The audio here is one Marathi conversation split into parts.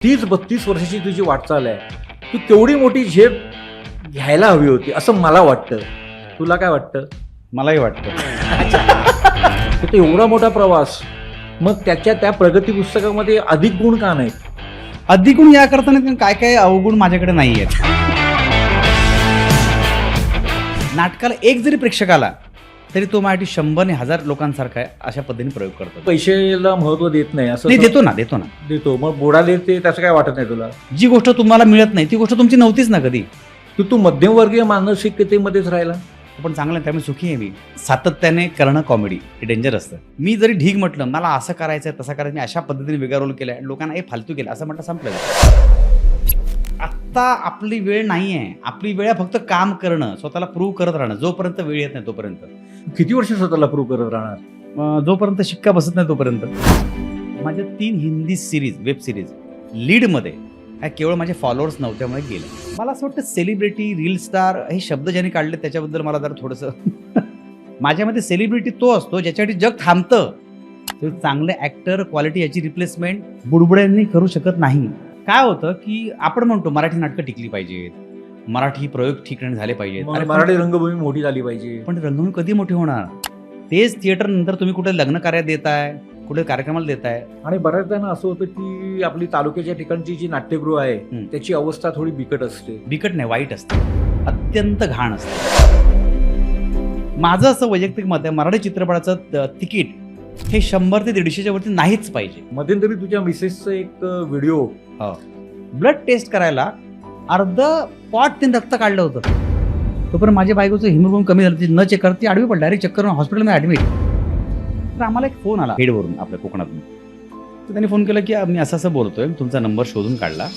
30-32 वर्षाची तुझी वाटचाल आहे. तू तेवढी मोठी झेप घ्यायला हवी होती असं मला वाटतं. तुला काय वाटतं? मलाही वाटतं. तर तो एवढा मोठा प्रवास, मग त्या प्रगती पुस्तकामध्ये अधिक गुण का नाहीत? अधिक गुण या करता नाही, काय काय अवगुण माझ्याकडे नाही आहेत. नाटकाला एक जरी प्रेक्षक आला तरी तो माझ्यासाठी 100 ने 1000 लोकांसारखा आहे अशा पद्धतीने प्रयोग करतो. पैशाला महत्व देत नाही असं? नाही, देतो ना. देतो. मग बुडाले ते त्याचं काय वाटत नाही तुला? जी गोष्ट तुम्हाला मिळत नाही ती गोष्ट तुमची नव्हतीच ना कधी. तू मध्यमवर्गीय मानसिकतेमध्येच राहिला. पण चांगलं आहे, त्यामुळे सुखी आहे मी. सातत्याने करणं कॉमेडी हे डेंजर असतं. मी जरी ढीग म्हटलं मला असं करायचं तसं करायचं, मी अशा पद्धतीने वेगळा रोल केला आहे, लोकांना हे फालतू केलं असं म्हटलं संपलं. आत्ता आपली वेळ नाही आहे. आपली वेळ आहे फक्त काम करणं, स्वतःला प्रूव्ह करत राहणं. जोपर्यंत वेळ येत नाही तोपर्यंत. किती वर्ष स्वतःला प्रूव्ह करत राहणार? जोपर्यंत शिक्का बसत नाही तोपर्यंत. माझ्या 3 हिंदी सिरीज, वेब सिरीज लीडमध्ये ह्या केवळ माझे फॉलोअर्स नव्हत्यामुळे गेले. मला असं वाटतं सेलिब्रिटी, रील स्टार हे शब्द ज्यांनी काढले त्याच्याबद्दल मला जरा थोडंसं माझ्यामध्ये सेलिब्रिटी तो असतो ज्याच्यासाठी जग थांबतं. तो चांगले ॲक्टर, क्वालिटी याची रिप्लेसमेंट बुडबुड्यांनी करू शकत नाही. काय होतं की आपण म्हणतो मराठी नाटकं टिकली पाहिजेत, मराठी प्रयोग ठिकाणी झाले पाहिजेत, मराठी रंगभूमी मोठी झाली पाहिजे. पण रंगभूमी कधी मोठी होणार? तेच थिएटर नंतर तुम्ही कुठे लग्न कार्यात देताय, कुठे कार्यक्रमाला देताय. आणि बऱ्याचदा ना असं होतं की आपली तालुक्याच्या ठिकाणची जी नाट्यगृह आहे त्याची अवस्था थोडी बिकट असते. बिकट नाही, वाईट असते, अत्यंत घाण असते. माझं असं वैयक्तिक मत आहे, मराठी चित्रपटाचं तिकीट हे 100 ते 150च्या वरती नाहीच पाहिजे. मध्यंतरी तुझ्या मिसेसचं एक व्हिडिओ, ब्लड टेस्ट करायला अर्ध पॉट तीन रक्त काढलं होतं. तोपर्यंत माझ्या बायकोचं हिमोग्लोबिन कमी झालं, ती न चेक करता ती आडवी पडली, डायरेक्ट चक्कर हॉस्पिटलमध्ये ॲडमिट. तर आम्हाला एक फोन आला हेडवरून, आपल्या कोकणातून. तर त्यांनी फोन केला की मी असं बोलतोय, तुमचा नंबर शोधून काढला.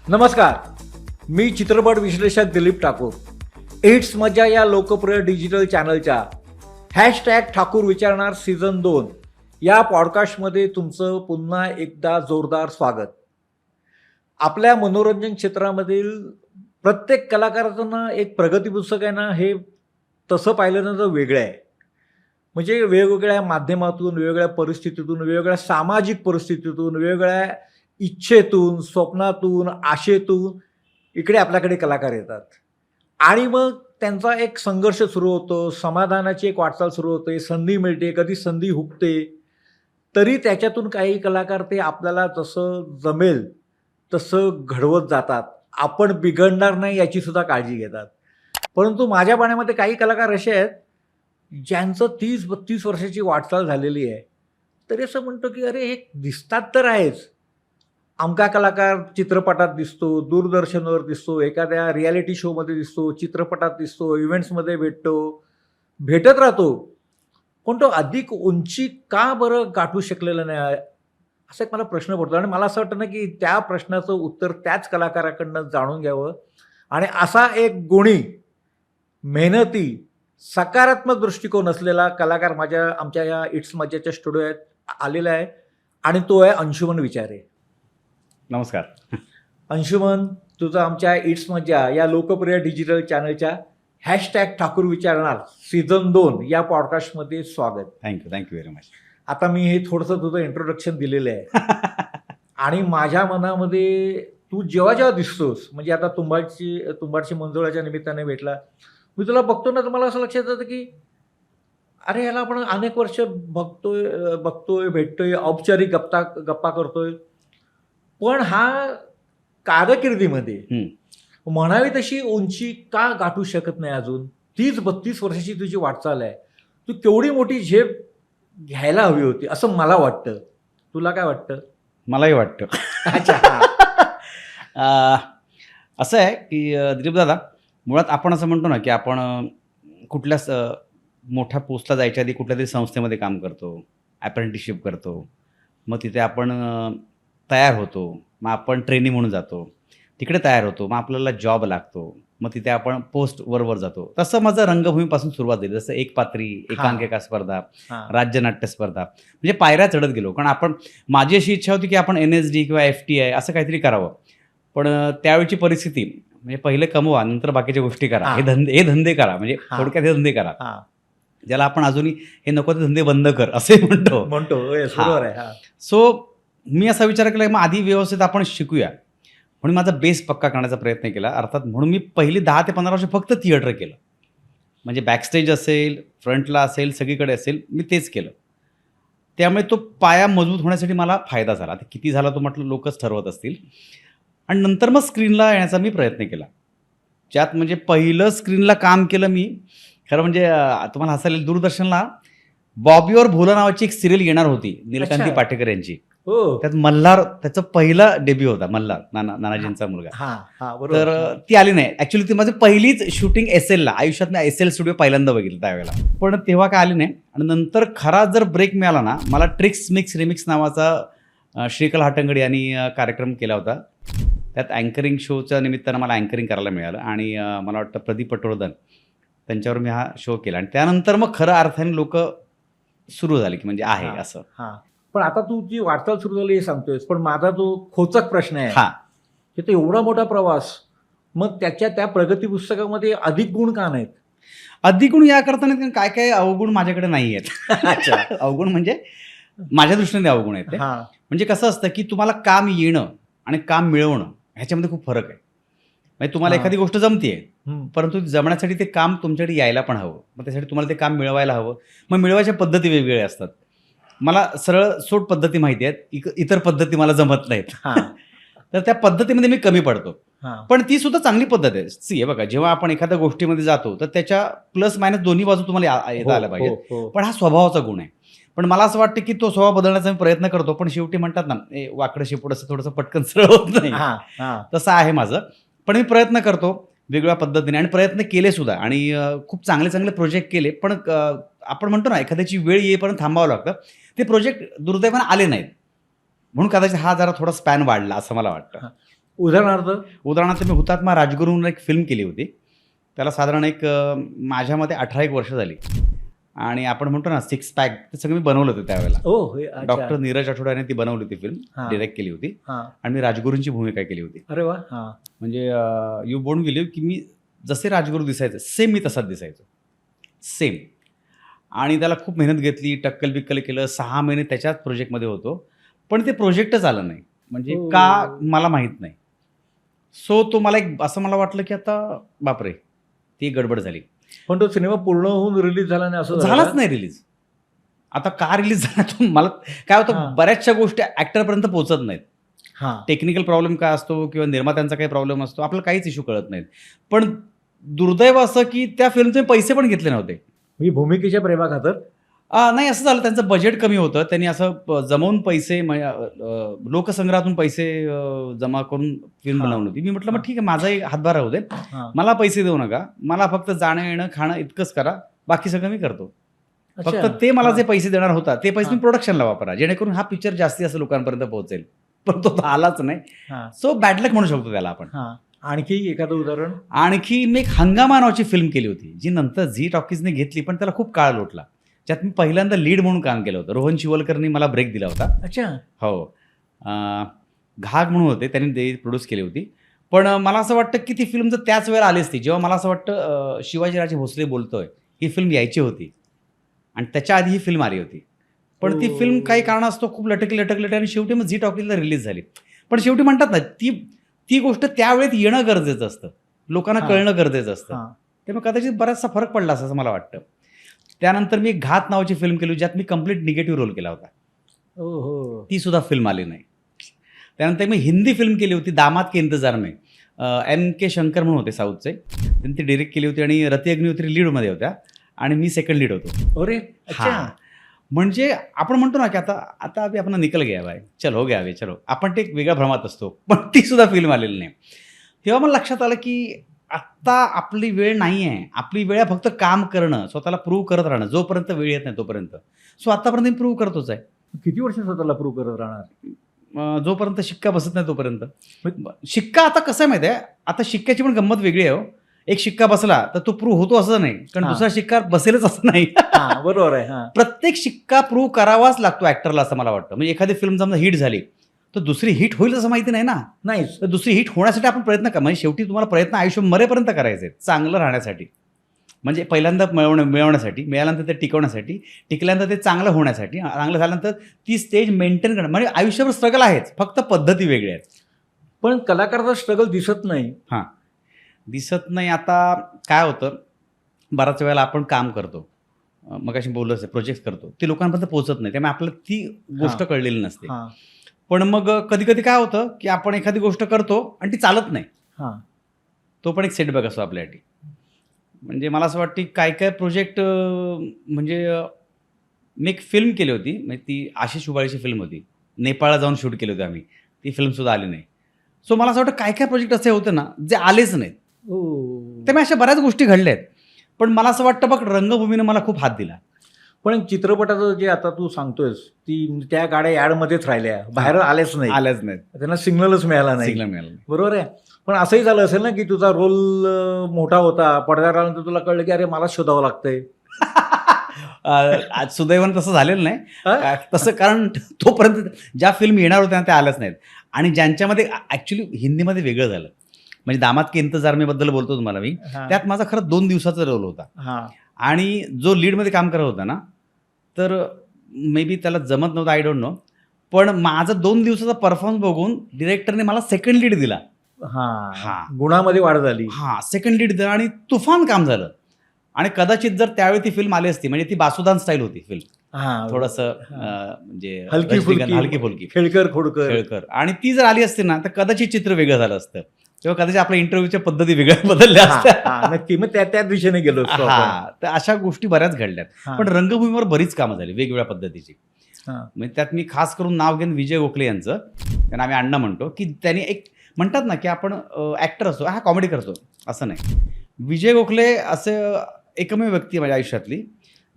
नमस्कार, मी चित्रपट विश्लेषक दिलीप ठाकूर. इट्स मजा या लोकप्रिय डिजिटल चॅनलच्या #ठाकूर विचारणार सीझन 2 या पॉडकास्टमध्ये तुमचं पुन्हा एकदा जोरदार स्वागत. आपल्या मनोरंजन क्षेत्रामधील प्रत्येक कलाकाराचं ना एक प्रगती पुस्तक आहे ना, हे तसं पाहिलं ना तर वेगळं आहे. म्हणजे वेगवेगळ्या माध्यमातून, वेगवेगळ्या परिस्थितीतून, वेगवेगळ्या सामाजिक परिस्थितीतून, वेगवेगळ्या इच्छेतून, स्वप्नातून, आशेतून इकडे आपल्याकडे कलाकार येतात. आणि मग त्यांचा एक संघर्ष सुरू होतो, समाधानाची एक वाटचाल सुरू होते, संधी मिळते, कधी संधी हुकते. तरी त्याच्यातून काही कलाकार ते आपल्याला जसं जमेल तसं घडवत जातात. आपण बिघडणार नाही याची सुद्धा काळजी घेतात. परंतु माझ्या पाहण्यामध्ये काही कलाकार असे आहेत ज्यांचं 30-32 वर्षाची वाटचाल झालेली आहे. तरी असं म्हणतो की अरे हे दिसतात तर आहेच. अमका कलाकार चित्रपटात दिसतो, दूरदर्शनवर दिसतो, एखाद्या रियालिटी शोमध्ये दिसतो, चित्रपटात दिसतो, इव्हेंट्समध्ये भेटत राहतो. पण तो अधिक उंची का बरं गाठू शकलेला नाही, असा एक मला प्रश्न पडतो. आणि मला असं वाटतं ना की त्या प्रश्नाचं उत्तर त्याच कलाकाराकडनं जाणून घ्यावं. आणि असा एक गुणी, मेहनती, सकारात्मक दृष्टिकोन असलेला कलाकार आमच्या या इट्स मज्जाच्या स्टुडिओत आलेला आहे. आणि तो आहे अंशुमन विचारे. नमस्कार. अंशुमन, तुझं आमच्या इट्स मज्जा या लोकप्रिय डिजिटल चॅनलच्या #ठाकूर विचारणार सीझन 2 या पॉडकास्टमध्ये स्वागत. Thank you very much. आता मी हे थोडंसं तुझं इंट्रोडक्शन दिलेलं आहे. आणि माझ्या मनामध्ये तू जेव्हा दिसतोस, म्हणजे आता तुंबाडची मंजुळाच्या निमित्ताने भेटला, मी तुला बघतो ना तर मला असं लक्षात येतं की अरे ह्याला आपण अनेक वर्ष बघतोय, भेटतोय, औपचारिक गप्पा करतोय. पण हा कारकिर्दीमध्ये म्हणावी तशी उंची का गाठू शकत नाही अजून? 30-32 वर्षाची तुझी वाटचाल आहे. तू केवढी मोठी झेप घ्यायला हवी होती असं मला वाटतं. तुला काय वाटतं? मलाही वाटतं. अच्छा. असं आहे की दिलीप दादा, मुळात आपण असं म्हणतो ना की आपण कुठल्या मोठ्या पोस्टला जायच्या आधी कुठल्या तरी संस्थेमध्ये काम करतो, अप्रेंटिसशिप करतो, मग तिथे आपण तयार होतो, मग आपण ट्रेनिंग म्हणून जातो, तिकडे तयार होतो, मग आपल्याला जॉब लागतो, मग तिथे आपण पोस्टवर जातो. तसं माझं रंगभूमीपासून सुरुवात झाली. जसं एक पात्री, एकांकिका स्पर्धा, राज्य नाट्य स्पर्धा, म्हणजे पायऱ्या चढत गेलो. कारण माझी अशी इच्छा होती की आपण NSD किंवा FTI असं काहीतरी करावं. पण त्यावेळची परिस्थिती म्हणजे पहिले कमवा, नंतर बाकीच्या गोष्टी करा, हे धंदे करा, म्हणजे थोडक्यात हे धंदे करा. ज्याला आपण अजूनही हे नको ते धंदे बंद कर असे म्हणतो. बरोबर आहे. हा. सो मी असा विचार केला की मग आधी व्यवस्थित आपण शिकूया, म्हणून माझा बेस पक्का करण्याचा प्रयत्न केला. अर्थात म्हणून मी पहिली 10 ते 15 वर्ष फक्त थिएटर केलं. म्हणजे बॅकस्टेज असेल, फ्रंटला असेल, सगळीकडे असेल, मी तेच केलं. त्यामुळे तो पाया मजबूत होण्यासाठी मला फायदा झाला. आता किती झाला तो म्हटलं लोकच ठरवत असतील. आणि नंतर मग स्क्रीनला येण्याचा मी प्रयत्न केला. ज्यात म्हणजे पहिलं स्क्रीनला काम केलं मी खरं म्हणजे तुम्हाला हसायला दूरदर्शनला बॉबी और भोला नावाची एक सिरियल येणार होती नीलकांती अच्छा. पाटेकर यांची. हो. त्यात मल्हार त्याचा पहिला डेब्यू होता, मल्हार नानाजींचा मुलगा. हा हा तर बरोबर. ती आली नाही. ॲक्च्युली ती माझी पहिलीच शूटिंग SLला, आयुष्यात मी SL स्टुडिओ पहिल्यांदा बघितलं त्यावेळेला. पण तेव्हा काय आली नाही. आणि नंतर खरा जर ब्रेक मिळाला ना, मला ट्रिक्स मिक्स रिमिक्स नावाचा श्रीकला हाटंगडी यांनी कार्यक्रम केला होता. त्यात अँकरिंग शोच्या निमित्तानं मला अँकरिंग करायला मिळालं. आणि मला वाटतं प्रदीप पटवर्धन त्यांच्यावर मी हा शो केला. आणि त्यानंतर मग खरं अर्थाने लोक सुरू झाले की म्हणजे आहे हा. असं. हा. पण आता तू जी वाटचाल सुरू झाली हे सांगतोयस, पण माझा जो खोचक प्रश्न आहे हा की तो एवढा मोठा प्रवास, मग त्या प्रगती पुस्तकामध्ये अधिक गुण का नाहीत? अधिकगुण या करता नाही, काय काय अवगुण माझ्याकडे नाही आहेत. अच्छा. अवगुण म्हणजे माझ्या दृष्टीने अवगुण आहेत ते. हा. म्हणजे कसं असतं की तुम्हाला काम येणं आणि काम मिळवणं ह्याच्यामध्ये खूप फरक आहे. म्हणजे तुम्हाला हा. एखादी गोष्ट जमतीये, हम्म. परंतु जमण्यासाठी ते काम तुमच्याकडे यायला पण हवं. मग त्यासाठी तुम्हाला ते काम मिळवायला हवं. मग मिळवायच्या पद्धती वेगवेगळ्या असतात. मला सरळ सोट पद्धती माहिती आहेत, इतर पद्धती मला जमत नाहीत. हा. तर त्या पद्धतीमध्ये मी कमी पडतो. हा. पण ती सुद्धा चांगली पद्धत आहे. सी बघा, जेव्हा आपण एखाद्या गोष्टीमध्ये जातो तर त्याच्या प्लस मायनस दोन्ही बाजू तुम्हाला येता आल्या पाहिजेत. हो, हो. पण हा स्वभावाचा गुण आहे. पण मला असं वाटतं की तो स्वभाव बदलण्याचा मी प्रयत्न करतो, पण शेवटी म्हणतात ना, वाकडं शेपूट असं थोडंसं पटकन सरळ होत नाही. हा. हा. तसं आहे माझं. पण मी प्रयत्न करतो वेगवेगळ्या पद्धतीने, आणि प्रयत्न केले सुद्धा. आणि खूप चांगले चांगले प्रोजेक्ट केले. पण आपण म्हणतो ना, एखाद्याची वेळ येईपर्यंत थांबावं लागतं. ते प्रोजेक्ट दुर्दैवाने आले नाहीत, म्हणून कदाचित हा जरा थोडा स्पॅन वाढला असं मला वाटतं. उदाहरणार्थ मी हुतात्मा राजगुरू म्हणून एक फिल्म केली होती. त्याला साधारण एक माझ्या मते 18 वर्ष झाली. आणि आपण म्हणतो ना सिक्स पॅक, ते सगळं मी बनवलं होतं त्यावेळेला. डॉक्टर नीरज आठवडे यांनी ती बनवली होती फिल्म, हा. डिरेक्ट केली होती. हा. आणि मी राजगुरूंची भूमिका केली होती. अरे वा. हा. म्हणजे यू वोंट बिलीव्ह की मी जसे राजगुरू दिसायचे सेम मी तसाच दिसायचो, सेम. आणि त्याला खूप मेहनत घेतली, टक्कल बिक्कल केलं, 6 महिने त्याच्याच प्रोजेक्टमध्ये होतो. पण ते प्रोजेक्टच आलं नाही. म्हणजे हो. का मला माहीत नाही. सो तो मला एक असं मला वाटलं की आता बापरे, ती गडबड झाली. पण तो सिनेमा पूर्ण होऊन रिलीज झाला नाही असं झालाच नाही रिलीज. आता का रिलीज झाला तो मला काय होतं, हा. बऱ्याचशा गोष्टी ॲक्टरपर्यंत पोहोचत नाहीत. हा. टेक्निकल प्रॉब्लेम काय असतो किंवा निर्मात्यांचा काही प्रॉब्लेम असतो, आपल्याला काहीच इश्यू कळत नाहीत. पण दुर्दैव असं की त्या फिल्मचे पैसे पण घेतले नव्हते. मी भूमिकेच्या प्रेमाखातर. नाही, असं झालं, त्यांचं बजेट कमी होतं. त्यांनी असं जमवून पैसे लोकसंग्रहातून पैसे जमा करून फिल्म हा. बनवली होती. मी म्हटलं मग हा. ठीक आहे, माझाही हातभार राहू दे, हा. मला पैसे देऊ नका, मला फक्त जाणं येणं खाणं इतकंच करा, बाकी सगळं मी करतो. अच्छा. फक्त ते मला हा. जे पैसे देणार होता ते पैसे हा. मी प्रोडक्शनला वापरा, जेणेकरून हा पिक्चर जास्तीत जास्त लोकांपर्यंत पोहोचेल. पण तो आलाच नाही. हा. सो बॅडलक म्हणू शकतो त्याला आपण. हा. आणखी एखादं उदाहरण? आणखी मी एक हंगामा नावाची फिल्म केली होती, जी नंतर झी टॉकीजने घेतली, पण त्याला खूप काळ लोटला. ज्यात मी पहिल्यांदा लीड म्हणून काम केलं होतं. रोहन शिवलकरनी मला ब्रेक दिला होता. अच्छा. हो. घाग म्हणून होते, त्यांनी ते प्रोड्यूस केली होती. पण मला असं वाटतं की ती फिल्म जर त्याच वेळेला आली असती, जेव्हा मला असं वाटतं शिवाजीराजे भोसले बोलतोय, ही फिल्म यायची होती. आणि त्याच्या आधी ही फिल्म आली होती. पण ती फिल्म काही कारणास्तव खूप लटकली आणि शेवटी मग झी टॉकीजला रिलीज झाली. पण शेवटी म्हणतात ना, ती गोष्ट त्यावेळेत येणं गरजेचं असतं, लोकांना हा. कळणं गरजेचं असतं. हा. त्यामुळे कदाचित बराचसा फरक पडला असं मला वाटतं. त्यानंतर मी एक घात नावाची फिल्म केली, ज्यात मी कम्प्लीट निगेटिव्ह रोल केला होता. हो. ती सुद्धा फिल्म आली नाही. त्यानंतर मी हिंदी फिल्म केली होती, दामाद के इंतजार में. MK शंकर म्हणून होते साऊथचे, त्यांनी ती डिरेक्ट केली होती. आणि रती अग्निहोत्री लीडमध्ये होत्या आणि मी सेकंड लीड होतो. अरे. अच्छा. हां. म्हणजे आपण म्हणतो ना की आता अभी आपण निकल गया भाई, चलो गया वे चलो, आपण ते एक वेगळ्या भ्रमात असतो. पण ती सुद्धा फिल्म आलेली नाही. तेव्हा मला लक्षात आलं की आत्ता आपली वेळ नाही आहे. आपली वेळ आहे फक्त काम करणं, स्वतःला प्रूव्ह करत राहणं, जोपर्यंत वेळ येत नाही तोपर्यंत. सो आत्तापर्यंत मी प्रूव्ह करतोच आहे. किती वर्ष स्वतःला प्रूव्ह करत राहणार? जोपर्यंत शिक्का बसत नाही तोपर्यंत. शिक्का आता कसं आहे माहिती आहे, आता शिक्क्याची पण गंमत वेगळी आहे. हो, एक शिक्का बसला तर तो प्रूव्ह होतो असं नाही, कारण हा. दुसरा शिक्का बसेलच असं नाही. हा, बरोबर आहे. हा. प्रत्येक शिक्का प्रूव्ह करावाच लागतो ऍक्टरला असं मला वाटतं. म्हणजे एखादी फिल्म समजा हिट झाली तर दुसरी हिट होईल असं माहिती नाही ना. नाहीच. तर दुसरी हिट होण्यासाठी आपण प्रयत्न करा. म्हणजे शेवटी तुम्हाला प्रयत्न आयुष्य मरेपर्यंत करायचे चांगलं राहण्यासाठी. म्हणजे पहिल्यांदा मिळवण्यासाठी, मिळाल्यानंतर ते टिकवण्यासाठी, टिकल्यानंतर ते चांगलं होण्यासाठी, चांगलं झाल्यानंतर ती स्टेज मेंटेन करणं, म्हणजे आयुष्यभर स्ट्रगल आहेच, फक्त पद्धती वेगळ्या आहेत. पण कलाकाराचा स्ट्रगल दिसत नाही. हां, दिसत नाही. आता काय होतं, बऱ्याच वेळेला आपण काम करतो, मगाशी बोललोच आहे, प्रोजेक्ट करतो, ते लोकांपर्यंत पोहोचत नाही, त्यामुळे आपल्याला ती गोष्ट हां. कळलेली नसते. हां. पण मग कधी-कधी काय होतं, की आपण एखादी गोष्ट करतो आणि ती चालत नाही. हां. तो पण एक सेटबॅक असतो आपल्यासाठी. म्हणजे मला असं वाटतं, की काय-काय प्रोजेक्ट म्हणजे मी एक फिल्म केली होती, म्हणजे ती आशिष उबाळीची फिल्म होती. नेपाळला जाऊन शूट केली होती आम्ही. ती फिल्मसुद्धा आली नाही. सो मला असं वाटतं काय-काय प्रोजेक्ट असे होते ना, जे आलेच नाहीत. हो. त्यामुळे अशा बऱ्याच गोष्टी घडल्या आहेत. पण मला असं वाटतं बघ, रंगभूमीनं मला खूप हात दिला. पण चित्रपटाचं जे आता तू सांगतोयस, ती त्या गाड्या यार्डमध्येच राहिल्या, बाहेर आल्याच नाही. आल्याच नाहीत. त्यांना सिग्नलच मिळाला नाही. सिग्नल मिळालं नाही. बरोबर आहे. पण असंही झालं असेल ना, की तुझा रोल मोठा होता, पडद्यावर आल्यानंतर तुला कळलं, की अरे मलाच शोधावं लागतंय. आज सुदैवानं तसं झालेलं नाही. हां? तसं कारण तोपर्यंत ज्या फिल्म येणार होत्या ना, त्या आल्याच नाहीत. आणि ज्यांच्यामध्ये ॲक्च्युली हिंदीमध्ये वेगळं झालं. म्हणजे दामाद के इंतजार में बद्दल बोलतो तुम्हाला मी. हां. त्यात माझा खरं 2 दिवसाचा रोल होता. हां. आणि जो लीडमध्ये काम करत होता ना, तर मे बी त्याला जमत नव्हतं, आय डोंट नो. पण माझा 2 दिवसाचा परफॉर्मन्स बघून डिरेक्टरने मला सेकंड लीड दिला. हां. हां. गुणामध्ये वाढ झाली. हां, सेकंड लीड दिला आणि तुफान काम झालं. आणि कदाचित जर त्यावेळी ती फिल्म आली असती, म्हणजे ती बासुदान स्टाईल होती फिल्म. हां. थोडंसं हां. म्हणजे हलकी-फुलकी. हलकी-फुलकी, खेळकर खोडकर. खेळकर. आणि ती जर आली असती ना, तर कदाचित चित्र वेगळं झालं असतं. तेव्हा कदाचित आपल्या इंटरव्ह्यूच्या पद्धती वेगळ्या बदलल्या हां, असत्या. हां. नक्की. मग त्या दिशेने गेलो असतो आपण. हां, तर अशा गोष्टी बऱ्याच घडल्यात. हां. पण रंगभूमीवर बरीच कामं झाली वेगवेगळ्या पद्धतीची. हां. म्हणजे त्यात मी खास करून नाव घेईन विजय गोखले यांचं. त्यांना आम्ही अण्णा म्हणतो, की त्यांनी एक म्हणतात ना, की आपण ॲक्टर असतो, हा कॉमेडी करतो, असं नाही. विजय गोखले असं एकमेव व्यक्ती आहे माझ्या आयुष्यातली,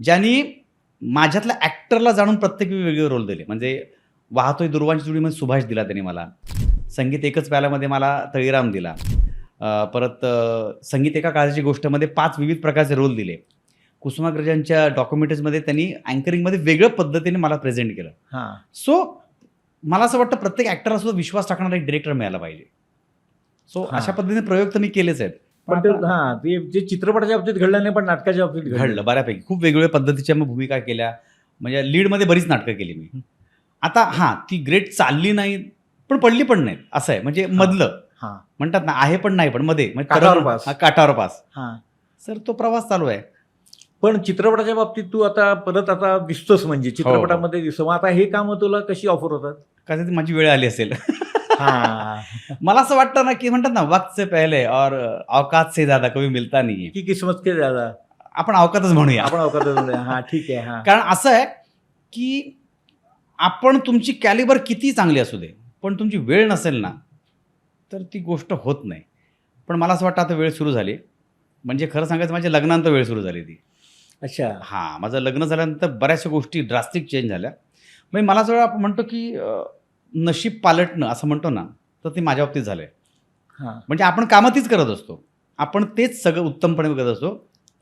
ज्यांनी माझ्यातल्या ॲक्टरला जाणून प्रत्येक वेगळे रोल दिले. म्हणजे वाहतोय दुर्वांची जुडीमध्ये सुभाष दिला त्यांनी मला. संगीत एकच प्याल्यामध्ये मला तळीराम दिला. परत संगीत एका काळाची गोष्टमध्ये 5 विविध प्रकारचे रोल दिले. कुसुमाग्रजांच्या डॉक्युमेंटरीजमध्ये त्यांनी अँकरिंगमध्ये वेगळ्या पद्धतीने मला प्रेझेंट केलं. हां. सो मला असं वाटतं प्रत्येक ॲक्टरला सुद्धा विश्वास टाकणारा एक डिरेक्टर मिळाला पाहिजे. सो हां. अशा पद्धतीने प्रयोग तर मी केलेच आहेत. पण ते हां, ते जे चित्रपटाच्या बाबतीत घडलं नाही, पण नाटकाच्या बाबतीत घडलं बऱ्यापैकी. खूप वेगवेगळ्या पद्धतीच्या मग भूमिका केल्या. म्हणजे लीडमध्ये बरीच नाटकं केली मी. आता हां, ती ग्रेट चालली नाही, पण पडली पण नाहीत, असं आहे. म्हणजे मधलं हां. म्हणतात ना, आहे पण नाही पण मध्ये. म्हणजे काठावर पास. काठावर पास. हां. सर तो प्रवास चालू आहे. पण चित्रपटाच्या बाबतीत तू आता परत दिसतोस, म्हणजे चित्रपटामध्ये दिसतो. मग आता हे कामं तुला कशी ऑफर होतात? कदाचित माझी वेळ आली असेल. हां. मला असं वाटतं ना, की म्हणतात ना, वक्त से पहले और औकात से ज्यादा कभी मिलता नहीं है. की किस्मत के ज्यादा. आपण अवकातच म्हणूया. आपण अवकाशात. हां, ठीक आहे. हां. कारण असं आहे, की आपण तुमची कॅलिबर किती चांगली असू दे, पण तुमची वेळ नसेल ना, तर ती गोष्ट होत नाही. पण मला असं वाटतं आता वेळ सुरू झाली. म्हणजे खरं सांगायचं, माझ्या लग्नानंतर वेळ सुरू झाली ती. अच्छा. हां, माझं लग्न झाल्यानंतर बऱ्याचशा गोष्टी ड्रास्टिक चेंज झाल्या. म्हणजे मला असं आपण म्हणतो, की नशीब पालटणं असं म्हणतो ना, तर ते माझ्या बाबतीत झालं आहे. हां. म्हणजे आपण कामं तीच करत असतो. आपण तेच सगळं उत्तमपणे करत असतो,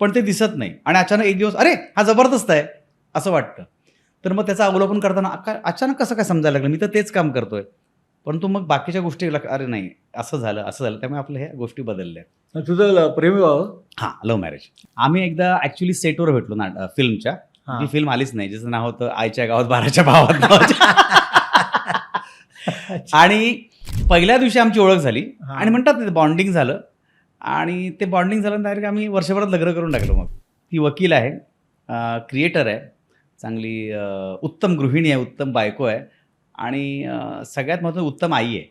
पण ते दिसत नाही. आणि अचानक एक दिवस अरे हा जबरदस्त आहे असं वाटतं. तर मग त्याचं अवलोकन करताना अचानक कसं काय समजायला लागलं, मी तर तेच काम करतोय. परंतु मग बाकीच्या गोष्टी अरे नाही असं झालं, असं झालं. त्यामुळे आपल्या ह्या गोष्टी बदलल्या. तुझं प्रेमविवाह? हां, लव्ह मॅरेज. आम्ही एकदा ॲक्च्युली सेटवर भेटलो फिल्मच्या. हां. जी फिल्म आलीच नाही, ज्याचं नाव होतं आईच्या गावात बाराच्या भावात. आणि पहिल्या दिवशी आमची ओळख झाली हां. आणि म्हणतात ते बॉन्डिंग झालं. आणि ते बॉन्डिंग झालं डायरेक्ट आम्ही वर्षभरात लग्न करून टाकलं. मग ती वकील आहे, क्रिएटर आहे, चांगली उत्तम गृहिणी आहे, उत्तम बायको आहे आणि सगळ्यात महत्त्वाचं उत्तम आई आहे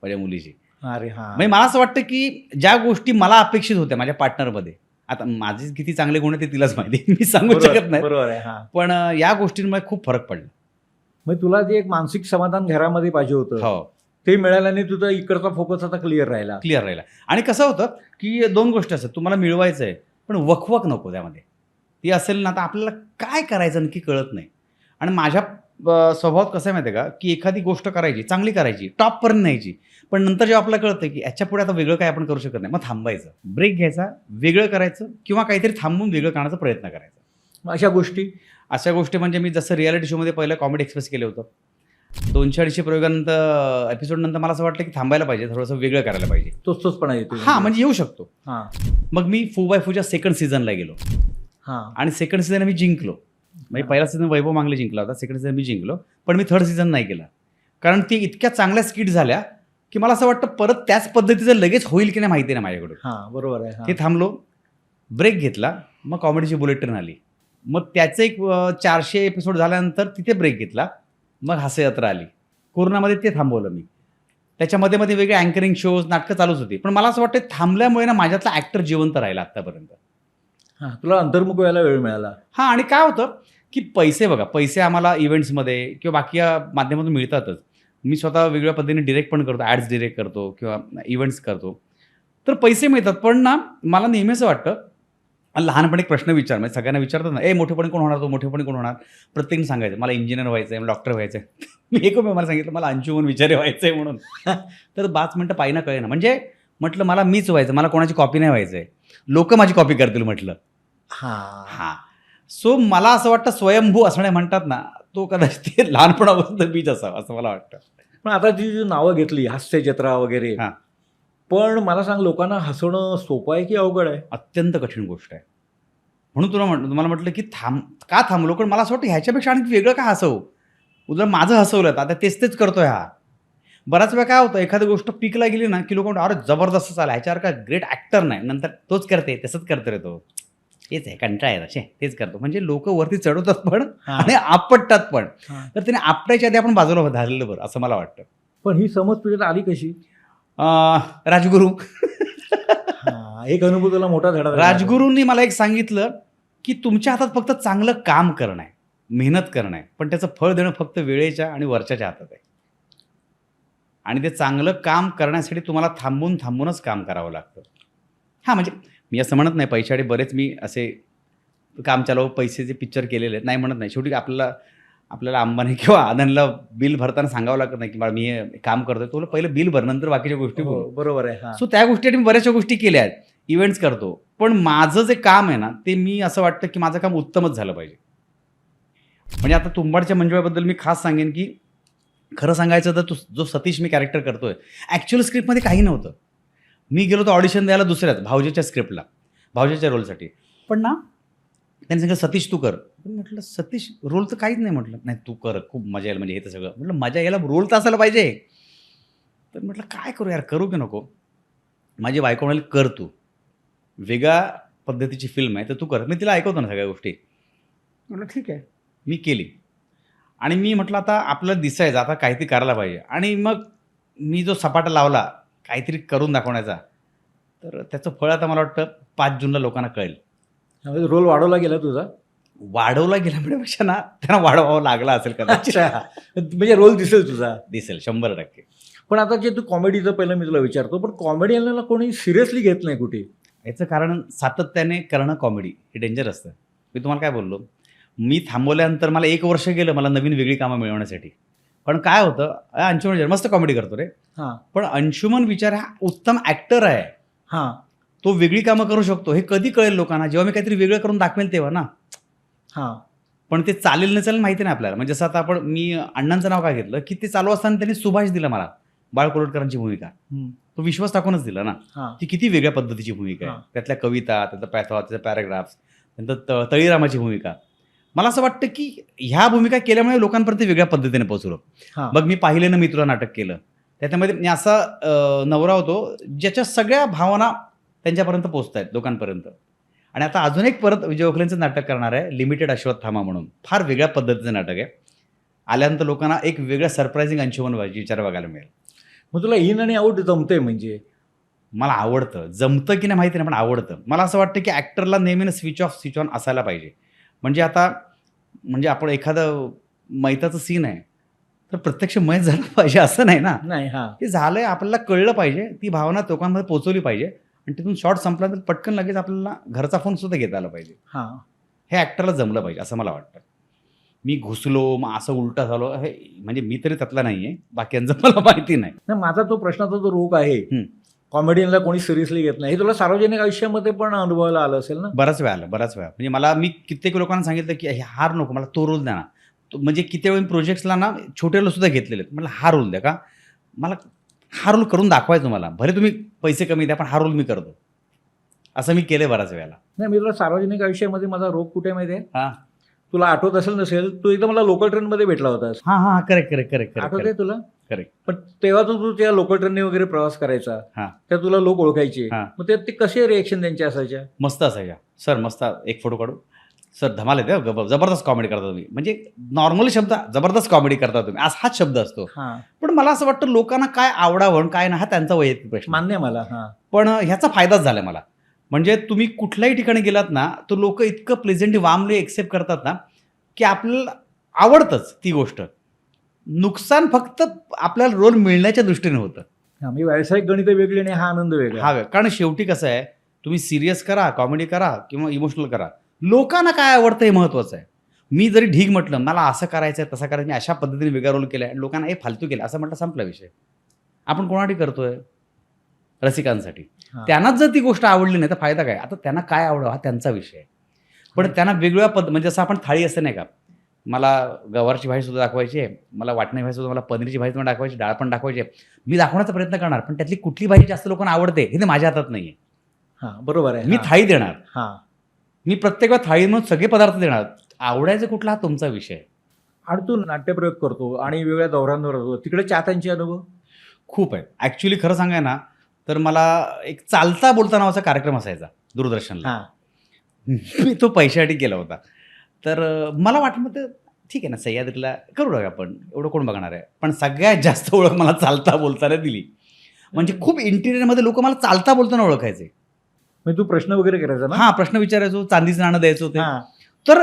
माझ्या मुलीची. अरे हां. म्हणजे मला असं वाटतं, की ज्या गोष्टी मला अपेक्षित होत्या माझ्या पार्टनरमध्ये, आता माझे किती चांगले गुण आहेत ते तिलाच माहिती, मी सांगू शकत नाही. बरोबर आहे. हां. पण या गोष्टींमुळे खूप फरक पडला. मग तुला जे एक मानसिक समाधान घरामध्ये पाहिजे होतं, हो, ते मिळाल्याने तुझा इकडचा फोकस आता क्लिअर राहिला. क्लिअर राहिला. आणि कसं होतं, की 2 गोष्टी असतात. तुम्हाला मिळवायचं आहे, पण वकवक नको त्यामध्ये. ती असेल ना, तर आपल्याला काय करायचं नक्की कळत नाही. आणि माझ्या स्वभावात कसं आहे माहिती आहे का, की एखादी गोष्ट करायची, चांगली करायची, टॉपपर्यंत न्यायची. पण नंतर जेव्हा आपल्याला कळतं, की याच्यापुढे आता वेगळं काय आपण करू शकत नाही, मग थांबायचं, ब्रेक घ्यायचा, वेगळं करायचं किंवा काहीतरी थांबून वेगळं करण्याचा प्रयत्न करायचा. मग अशा गोष्टी अशा गोष्टी म्हणजे मी जसं रियालिटी शोमध्ये पहिलं कॉमेडी एक्सप्रेस केलं होतं. 200-250 प्रयोगानंतर एपिसोड नंतर मला असं वाटलं की थांबायला पाहिजे, थोडंसं वेगळं करायला पाहिजे. तोचपणा येतो. हां, म्हणजे येऊ शकतो. हां मग मी 4x4च्या सेकंड सीझनला गेलो हां आणि सेकंड सीझन मी जिंकलो. म्हणजे पहिला सीझन वैभव मांगले जिंकला होता, सेकंड सीझन मी जिंकलो. पण मी थर्ड सीझन नाही केला, कारण ती इतक्या चांगल्या स्किट झाल्या की मला असं वाटतं परत त्याच पद्धतीचं लगेच होईल की नाही माहिती नाही माझ्याकडून. हां बरोबर आहे. ते थांबलो, ब्रेक घेतला, मग कॉमेडीची बुलेट ट्रेन आली. मग त्याचं एक 400 एपिसोड झाल्यानंतर तिथे ब्रेक घेतला, मग हास्ययात्रा आली. कोरोनामध्ये ते थांबवलं मी. त्याच्यामध्ये मध्ये वेगळे अँकरिंग शोज, नाटकं चालूच होती. पण मला असं वाटतं थांबल्यामुळे ना माझ्यातला ॲक्टर जिवंत राहिला आत्तापर्यंत. हां तुला अंतर्मुख व्हायला वेळ मिळाला. हां, आणि काय होतं की पैसे बघा, पैसे आम्हाला इव्हेंट्समध्ये किंवा बाकी या माध्यमातून मिळतातच. मी स्वतः वेगळ्या पद्धतीने डिरेक्ट पण करतो, ॲड्स डिरेक्ट करतो किंवा इव्हेंट्स करतो. तर पैसे मिळतात. पण ना मला नेहमी असं वाटतं, लहानपणी एक प्रश्न म्हणजे सगळ्यांना विचारतात ना, मोठेपणी कोण होणार, तो मोठेपणी कोण होणार? प्रत्येकाने सांगायचं मला इंजिनियर व्हायचं आहे, मला डॉक्टर व्हायचं आहे. मी एक मला सांगितलं मला अंशुमन विचारे व्हायचं आहे म्हणून. तर 5 मिनटं पाहिना कळेना. म्हणजे म्हटलं मला मीच व्हायचं, मला कोणाची कॉपी नाही व्हायचं आहे. लोक माझी कॉपी करतील म्हटलं. हां. सो मला असं वाटतं स्वयंभू असणे म्हणतात ना, तो कदाचित ते लहानपणापासून बीज असावं असं मला वाटतं. पण आता जी नावं घेतली हास्य जत्रा वगैरे, हां. पण मला सांग लोकांना हसवणं सोपं आहे की अवघड आहे? अत्यंत कठीण गोष्ट आहे. म्हणून तुम्हाला म्हटलं की का थांबलो? कारण मला असं वाटतं ह्याच्यापेक्षा आणखी वेगळं का हसवू? उलट माझं हसवलं आता तेच करतोय हा. बराच वेळा काय होतं, एखादी गोष्ट पीकला गेली ना की लोक म्हणतात अरे जबरदस्त चालला, ह्याच्यावर का ग्रेट ॲक्टर नाही. नंतर तोच करते, तसंच करतो रे तो. तेच आहे, कंटाळा आहे असे, तेच करतो. म्हणजे लोक वरती चढवतात पण आणि आपटतात पण. तर त्याने आपटायच्या आधी आपण बाजूला झालेलं बरं असं मला वाटतं. पण ही समज तुझ्यात आली कशी? राजगुरू. एक अनुभव तुला मोठा धडा दिला. राजगुरूंनी मला एक सांगितलं की तुमच्या हातात फक्त चांगलं काम करणं आहे, मेहनत करणं आहे, पण त्याचं फळ देणं फक्त वेळेच्या आणि वरच्याच्या हातात आहे. आणि ते चांगलं काम करण्यासाठी तुम्हाला थांबूनच काम करावं लागतं. हां, म्हणजे मी असं म्हणत नाही, पैशासाठी बरेच मी असे काम चालव पैसेचे पिक्चर केलेले आहेत, नाही म्हणत नाही. शेवटी आपल्याला अंबानी किंवा आनंदला बिल भरताना सांगावं लागत नाही की मला मी हे काम करतोय, तुला पहिलं बिल भर, नंतर बाकीच्या गोष्टी बोलू. बरोबर आहे. सो त्या गोष्टीसाठी मी बऱ्याचशा गोष्टी केल्या आहेत, इव्हेंट्स करतो. पण माझं जे काम आहे ना, ते मी असं वाटतं की माझं काम उत्तमच झालं पाहिजे. म्हणजे आता तुंबाडच्या मंजुळाबद्दल मी खास सांगेन की खरं सांगायचं तर जो सतीश मी कॅरेक्टर करतोय, ॲक्च्युअल स्क्रिप्टमध्ये काही नव्हतं. मी गेलो होतो ऑडिशन द्यायला दुसऱ्याच भावजेच्या स्क्रिप्टला, भावजेच्या रोलसाठी. पण ना त्यांनी सांगितलं सतीश तू कर. म्हटलं सतीश रोल तर काहीच नाही. म्हटलं नाही तू कर, खूप मजा येईल. म्हणजे हे तर सगळं म्हटलं मजा यायला रोल तर असायला पाहिजे. तर म्हटलं काय करू यार, करू की नको? माझी बायको म्हणाली कर तू, वेगळ्या पद्धतीची फिल्म आहे तर तू कर. मी तिला ऐकवतो ना सगळ्या गोष्टी. म्हटलं ठीक आहे, मी केली. आणि मी म्हटलं आता आपल्याला दिसायचं, आता काहीतरी करायला पाहिजे. आणि मग मी जो सपाटा लावला काहीतरी करून दाखवण्याचा, तर त्याचं फळ आता मला वाटतं 5 जूनला लोकांना कळेल. रोल वाढवला गेला तुझा? वाढवला गेला म्हणण्यापेक्षा ना त्यांना वाढवावं लागला असेल कदाचित. म्हणजे रोल दिसेल तुझा? दिसेल 100%. पण आता जे तू कॉमेडीचं पहिलं मी तुला विचारतो, पण कॉमेडियनला कोणी सिरियसली घेत नाही कुठे. याचं कारण सातत्याने करणं कॉमेडी हे डेंजर असतं. मी तुम्हाला काय बोललो, मी थांबवल्यानंतर मला 1 वर्ष गेलं मला नवीन वेगळी कामं मिळवण्यासाठी. पण काय होतं, अंशुमन विचार मस्त कॉमेडी करतो रे. हां पण अंशुमन विचार हा उत्तम ॲक्टर आहे. हां तो वेगळी कामं करू शकतो. हे कधी कळेल लोकांना, जेव्हा मी काहीतरी वेगळं करून दाखवेल तेव्हा ना. हां पण ते चालेल न चालेल माहिती नाही आपल्याला. म्हणजे जसं आता मी अण्णांचं नाव काय घेतलं की ते चालू असताना त्यांनी सुभाष दिला मला, बाळ कोल्हटकरांची भूमिका. तो विश्वास टाकूनच दिला ना. ती किती वेगळ्या पद्धतीची भूमिका आहे. त्यातल्या कविता, त्याचा पॅथॉ, त्याचे पॅराग्राफ्स, नंतर तळीरामाची भूमिका. मला असं वाटतं की ह्या भूमिका केल्यामुळे लोकांपर्यंत वेगळ्या पद्धतीने पोहोचलो. मग मी पाहिले ना मी तुला नाटक केलं, त्याच्यामध्ये मी असा नवरा होतो ज्याच्या सगळ्या भावना त्यांच्यापर्यंत पोहोचत आहेत लोकांपर्यंत. आणि आता अजून एक परत विजय ओखलेंचं नाटक करणार आहे, लिमिटेड अश्वत्थामा म्हणून. फार वेगळ्या पद्धतीचं नाटक आहे. आल्यानंतर लोकांना एक वेगळं सरप्रायझिंग अंशुमन विचार बघायला मिळेल. मग तुला इन आणि आऊट जमतंय? म्हणजे मला आवडतं, जमतं की नाही माहिती नाही पण आवडतं. मला असं वाटतं की ॲक्टरला नेहमीनं स्विच ऑफ स्विच ऑन असायला पाहिजे. म्हणजे आता आपण एखादं मैताचं सीन आहे तर प्रत्यक्ष मैत झालं पाहिजे असं नाही ना. नाही. हां ते झालंय, आपल्याला कळलं पाहिजे, ती भावना लोकांमध्ये पोहोचवली पाहिजे आणि तिथून शॉर्ट संपला तर पटकन लगेच आपल्याला घरचा फोन सुद्धा घेता आला पाहिजे. हे ॲक्टरला जमलं पाहिजे असं मला वाटतं. मी घुसलो मग असं उलटा झालो हे म्हणजे मी तरी त्यातला नाही आहे, बाकीयांचं मला माहिती नाही. माझा तो प्रश्नाचा जो रोग आहे, कॉमेडियनला कोणी सिरियसली घेत नाही, हे तुला सार्वजनिक आयुष्यामध्ये पण अनुभवायला आलं असेल ना? बराच वेळा. म्हणजे मी कित्येक लोकांना सांगितलं की हार नको, मला तो रोल द्या ना. म्हणजे किती वेळ प्रोजेक्ट्सला ना छोटे रोल सुद्धा घेतलेले आहेत. म्हटलं हा रोल द्या का, मला हा रोल करून दाखवायचा मला, भले तुम्ही पैसे कमी द्या पण हा रोल मी करतो. असं मी केलं बऱ्याच वेळेला. नाही, मी तुला सार्वजनिक आयुष्यामध्ये माझा रोग कुठे माहिती आहे? हां तुला आठवत असेल नसेल, तू एकदा मला लोकल ट्रेनमध्ये भेटला होतास. हां हां करेक्ट करेक्ट करेक्ट आठवतंय करेक्ट तुला? करेक्ट. पण तेव्हा तू त्या लोकल ट्रेनने वगैरे प्रवास करायचा, हां त्या तुला लोक ओळखायचे. हां मग ते कसे रिएक्शन त्यांचे असायच्या? मस्त असायच्या. सर मस्त एक फोटो काढू, सर धमाल येते हं, जबरदस्त कॉमेडी करता तुम्ही. म्हणजे नॉर्मल शब्द जबरदस्त कॉमेडी करता तुम्ही, आज हाच शब्द असतो. हां, पण मला असं वाटतं लोकांना काय आवडावं काय ना हा त्यांचा वैयक्तिक प्रश्न. मान्य आहे मला. हां, पण ह्याचा फायदाच झाला मला. म्हणजे तुम्ही कुठल्याही ठिकाणी गेलात ना, तर लोक इतकं प्लेझेंटली वार्मली एक्सेप्ट करतात ना, की आपल्याला आवडतंच ती गोष्ट. नुकसान फक्त आपल्याला रोल मिळण्याच्या दृष्टीने होतं. हां, म्हणजे व्यावसायिक गणितं वेगळी आणि हा आनंद वेगळा. हा कारण शेवटी कसं आहे, तुम्ही सिरियस करा, कॉमेडी करा किंवा इमोशनल करा, लोकांना काय आवडतं हे महत्त्वाचं आहे. मी जरी ढीग म्हटलं, मला असं करायचं आहे, तसं करायचं, मी अशा पद्धतीने वेगळा रोल केला आहे, लोकांना हे फालतू केलं असं म्हटलं, संपला विषय. आपण कोणासाठी करतोय? रसिकांसाठी. हां. त्यांनाच जर ती गोष्ट आवडली नाही तर फायदा काय? आता त्यांना काय आवडावं हा त्यांचा विषय आहे. पण त्यांना वेगवेगळ्या म्हणजे जसं आपण थाळी असते नाही का, मला गवारची भाजीसुद्धा दाखवायची आहे, मला वाटणी भाजीसुद्धा, मला पनीरची भाजी पण दाखवायची, डाळ पण दाखवायची आहे. मी दाखवण्याचा प्रयत्न करणार, पण त्यातली कुठली भाजी जास्त लोकांना आवडते हे ते माझ्या हातात नाही आहे. हां, बरोबर आहे. मी हां, थाळी देणार, हां. मी प्रत्येक वेळा थाळीमधून सगळे पदार्थ देणार. आवडायचं कुठला हा तुमचा विषय आहे. आणि तू नाट्यप्रयोग करतो आणि वेगळ्या दौऱ्यांवर होतो, तिकडे चाहत्यांचे अनुभव? खूप आहे. ॲक्च्युली खरं सांगाय ना, तर मला एक चालता बोलता नावाचा कार्यक्रम असायचा दूरदर्शनला. हां, मी तो पैशासाठी केला होता. तर मला वाटलं मग ठीक आहे ना, सह्याद्रीला करू नका आपण, एवढं कोण बघणार आहे. पण सगळ्यात जास्त ओळख मला चालता बोलताना दिली. म्हणजे खूप इंटिरियरमध्ये लोक मला चालता बोलताना ओळखायचे. म्हणजे तू प्रश्न वगैरे करायचा ना? हां प्रश्न विचारायचो, चांदीचं नाणं द्यायचो ते. हां, तर